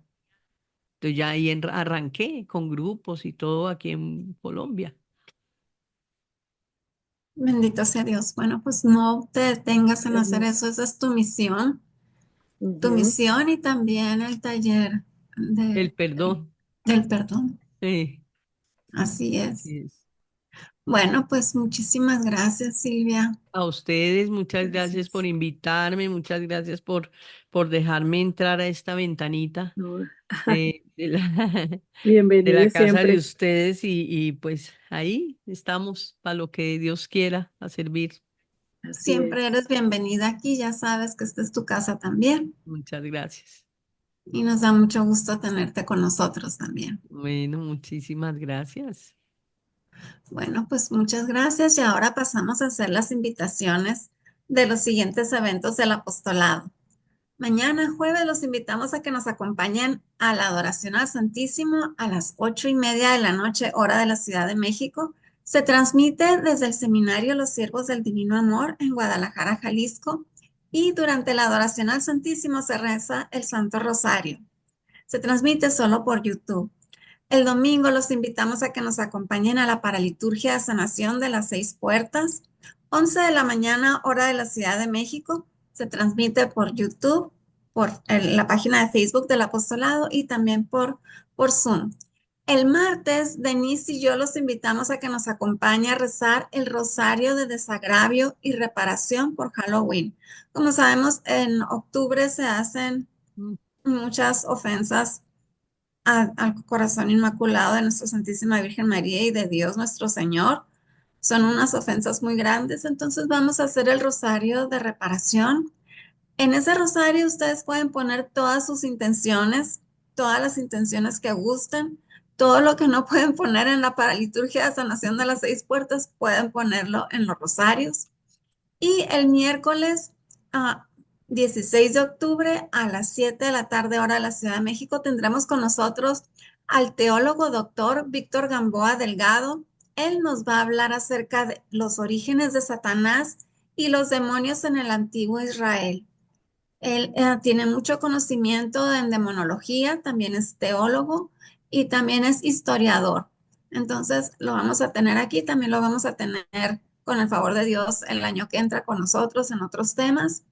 Entonces ya ahí arranqué con grupos y todo aquí en Colombia. Bendito sea Dios. Bueno, pues no te detengas en hacer Hermoso. eso. Esa es tu Ujú. misión y también el taller El de, perdón. del perdón. eh, Así es. Así es. Bueno, pues muchísimas gracias, Silvia. A ustedes, muchas gracias por Gracias. invitarme, muchas gracias por dejarme entrar a esta ventanita No, de la, de bienvenida la casa de siempre. ustedes, y pues ahí estamos para lo que Dios quiera, a servir. Así Siempre es. eres bienvenida aquí. Ya sabes que esta es tu casa también. Muchas gracias. Y nos da mucho gusto tenerte con nosotros también. Bueno, muchísimas gracias. Bueno, pues muchas gracias y ahora pasamos a hacer las invitaciones de los siguientes eventos del apostolado. Mañana jueves los invitamos a que nos acompañen a la adoración al Santísimo a las 8:30 de la noche, hora de la Ciudad de México. Se transmite desde el Seminario Los Siervos del Divino Amor en Guadalajara, Jalisco, y durante la adoración al Santísimo se reza el Santo Rosario. Se transmite solo por YouTube. El domingo los invitamos a que nos acompañen a la paraliturgia de sanación de las 6 puertas, 11 de la mañana, hora de la Ciudad de México. Se transmite por YouTube, por la página de Facebook del apostolado y también por Zoom. El martes, Denise y yo los invitamos a que nos acompañe a rezar el rosario de desagravio y reparación por Halloween. Como sabemos, en octubre se hacen Mm. muchas ofensas al corazón inmaculado de nuestra Santísima Virgen María y de Dios nuestro Señor. Son unas ofensas muy grandes, entonces vamos a hacer el rosario de reparación. En ese rosario ustedes pueden poner todas sus intenciones, todas las intenciones que gusten, todo lo que no pueden poner en la paraliturgia de sanación de las 6 puertas, pueden ponerlo en los rosarios. Y el miércoles 16 de octubre a las 7 de la tarde, hora de la Ciudad de México, tendremos con nosotros al teólogo doctor Víctor Gamboa Delgado. Él nos va a hablar acerca de los orígenes de Satanás y los demonios en el antiguo Israel. Él tiene mucho conocimiento en demonología, también es teólogo y también es historiador. Entonces lo vamos a tener aquí, también lo vamos a tener con el favor de Dios el año que entra con nosotros en otros temas.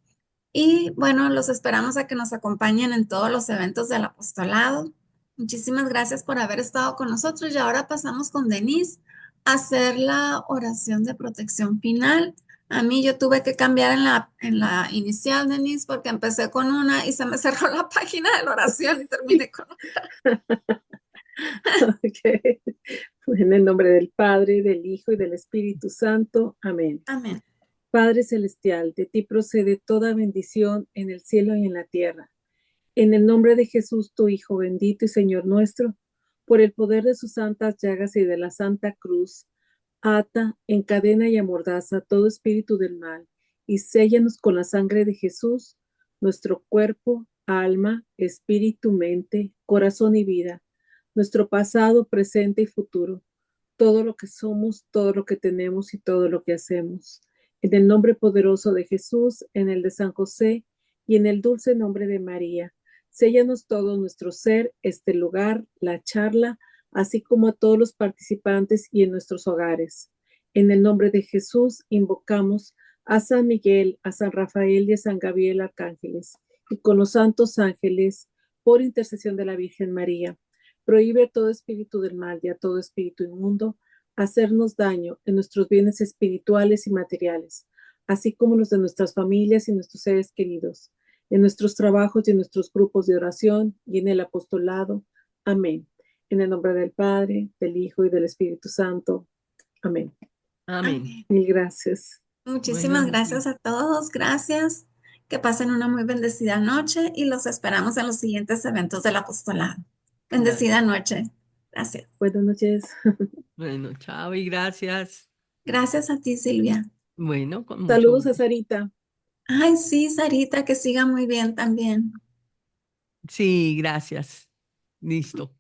Y bueno, los esperamos a que nos acompañen en todos los eventos del apostolado. Muchísimas gracias por haber estado con nosotros y ahora pasamos con Denise a hacer la oración de protección final. A mí yo tuve que cambiar en la inicial, Denise, porque empecé con una y se me cerró la página de la oración y terminé con otra. Ok. En el nombre del Padre, del Hijo y del Espíritu Santo. Amén. Amén. Padre Celestial, de ti procede toda bendición en el cielo y en la tierra. En el nombre de Jesús, tu Hijo bendito y Señor nuestro, por el poder de sus santas llagas y de la Santa Cruz, ata, encadena y amordaza todo espíritu del mal y séllanos con la sangre de Jesús, nuestro cuerpo, alma, espíritu, mente, corazón y vida, nuestro pasado, presente y futuro, todo lo que somos, todo lo que tenemos y todo lo que hacemos. En el nombre poderoso de Jesús, en el de San José y en el dulce nombre de María, séllanos todo nuestro ser, este lugar, la charla, así como a todos los participantes y en nuestros hogares. En el nombre de Jesús invocamos a San Miguel, a San Rafael y a San Gabriel arcángeles, y con los santos ángeles, por intercesión de la Virgen María, Prohíbe todo espíritu del mal y a todo espíritu inmundo hacernos daño en nuestros bienes espirituales y materiales, así como los de nuestras familias y nuestros seres queridos, en nuestros trabajos y en nuestros grupos de oración y en el apostolado. Amén. En el nombre del Padre, del Hijo y del Espíritu Santo. Amén. Amén. Amén. Mil gracias. Muchísimas Bueno, gracias a todos. Gracias. Que pasen una muy bendecida noche y los esperamos en los siguientes eventos del apostolado. Bendecida noche. Gracias. Buenas noches. bueno, chao y gracias. Gracias a ti, Silvia. Bueno, con mucho Saludos a gusto. Sarita. Ay, sí, Sarita, que siga muy bien también. Sí, gracias. Listo.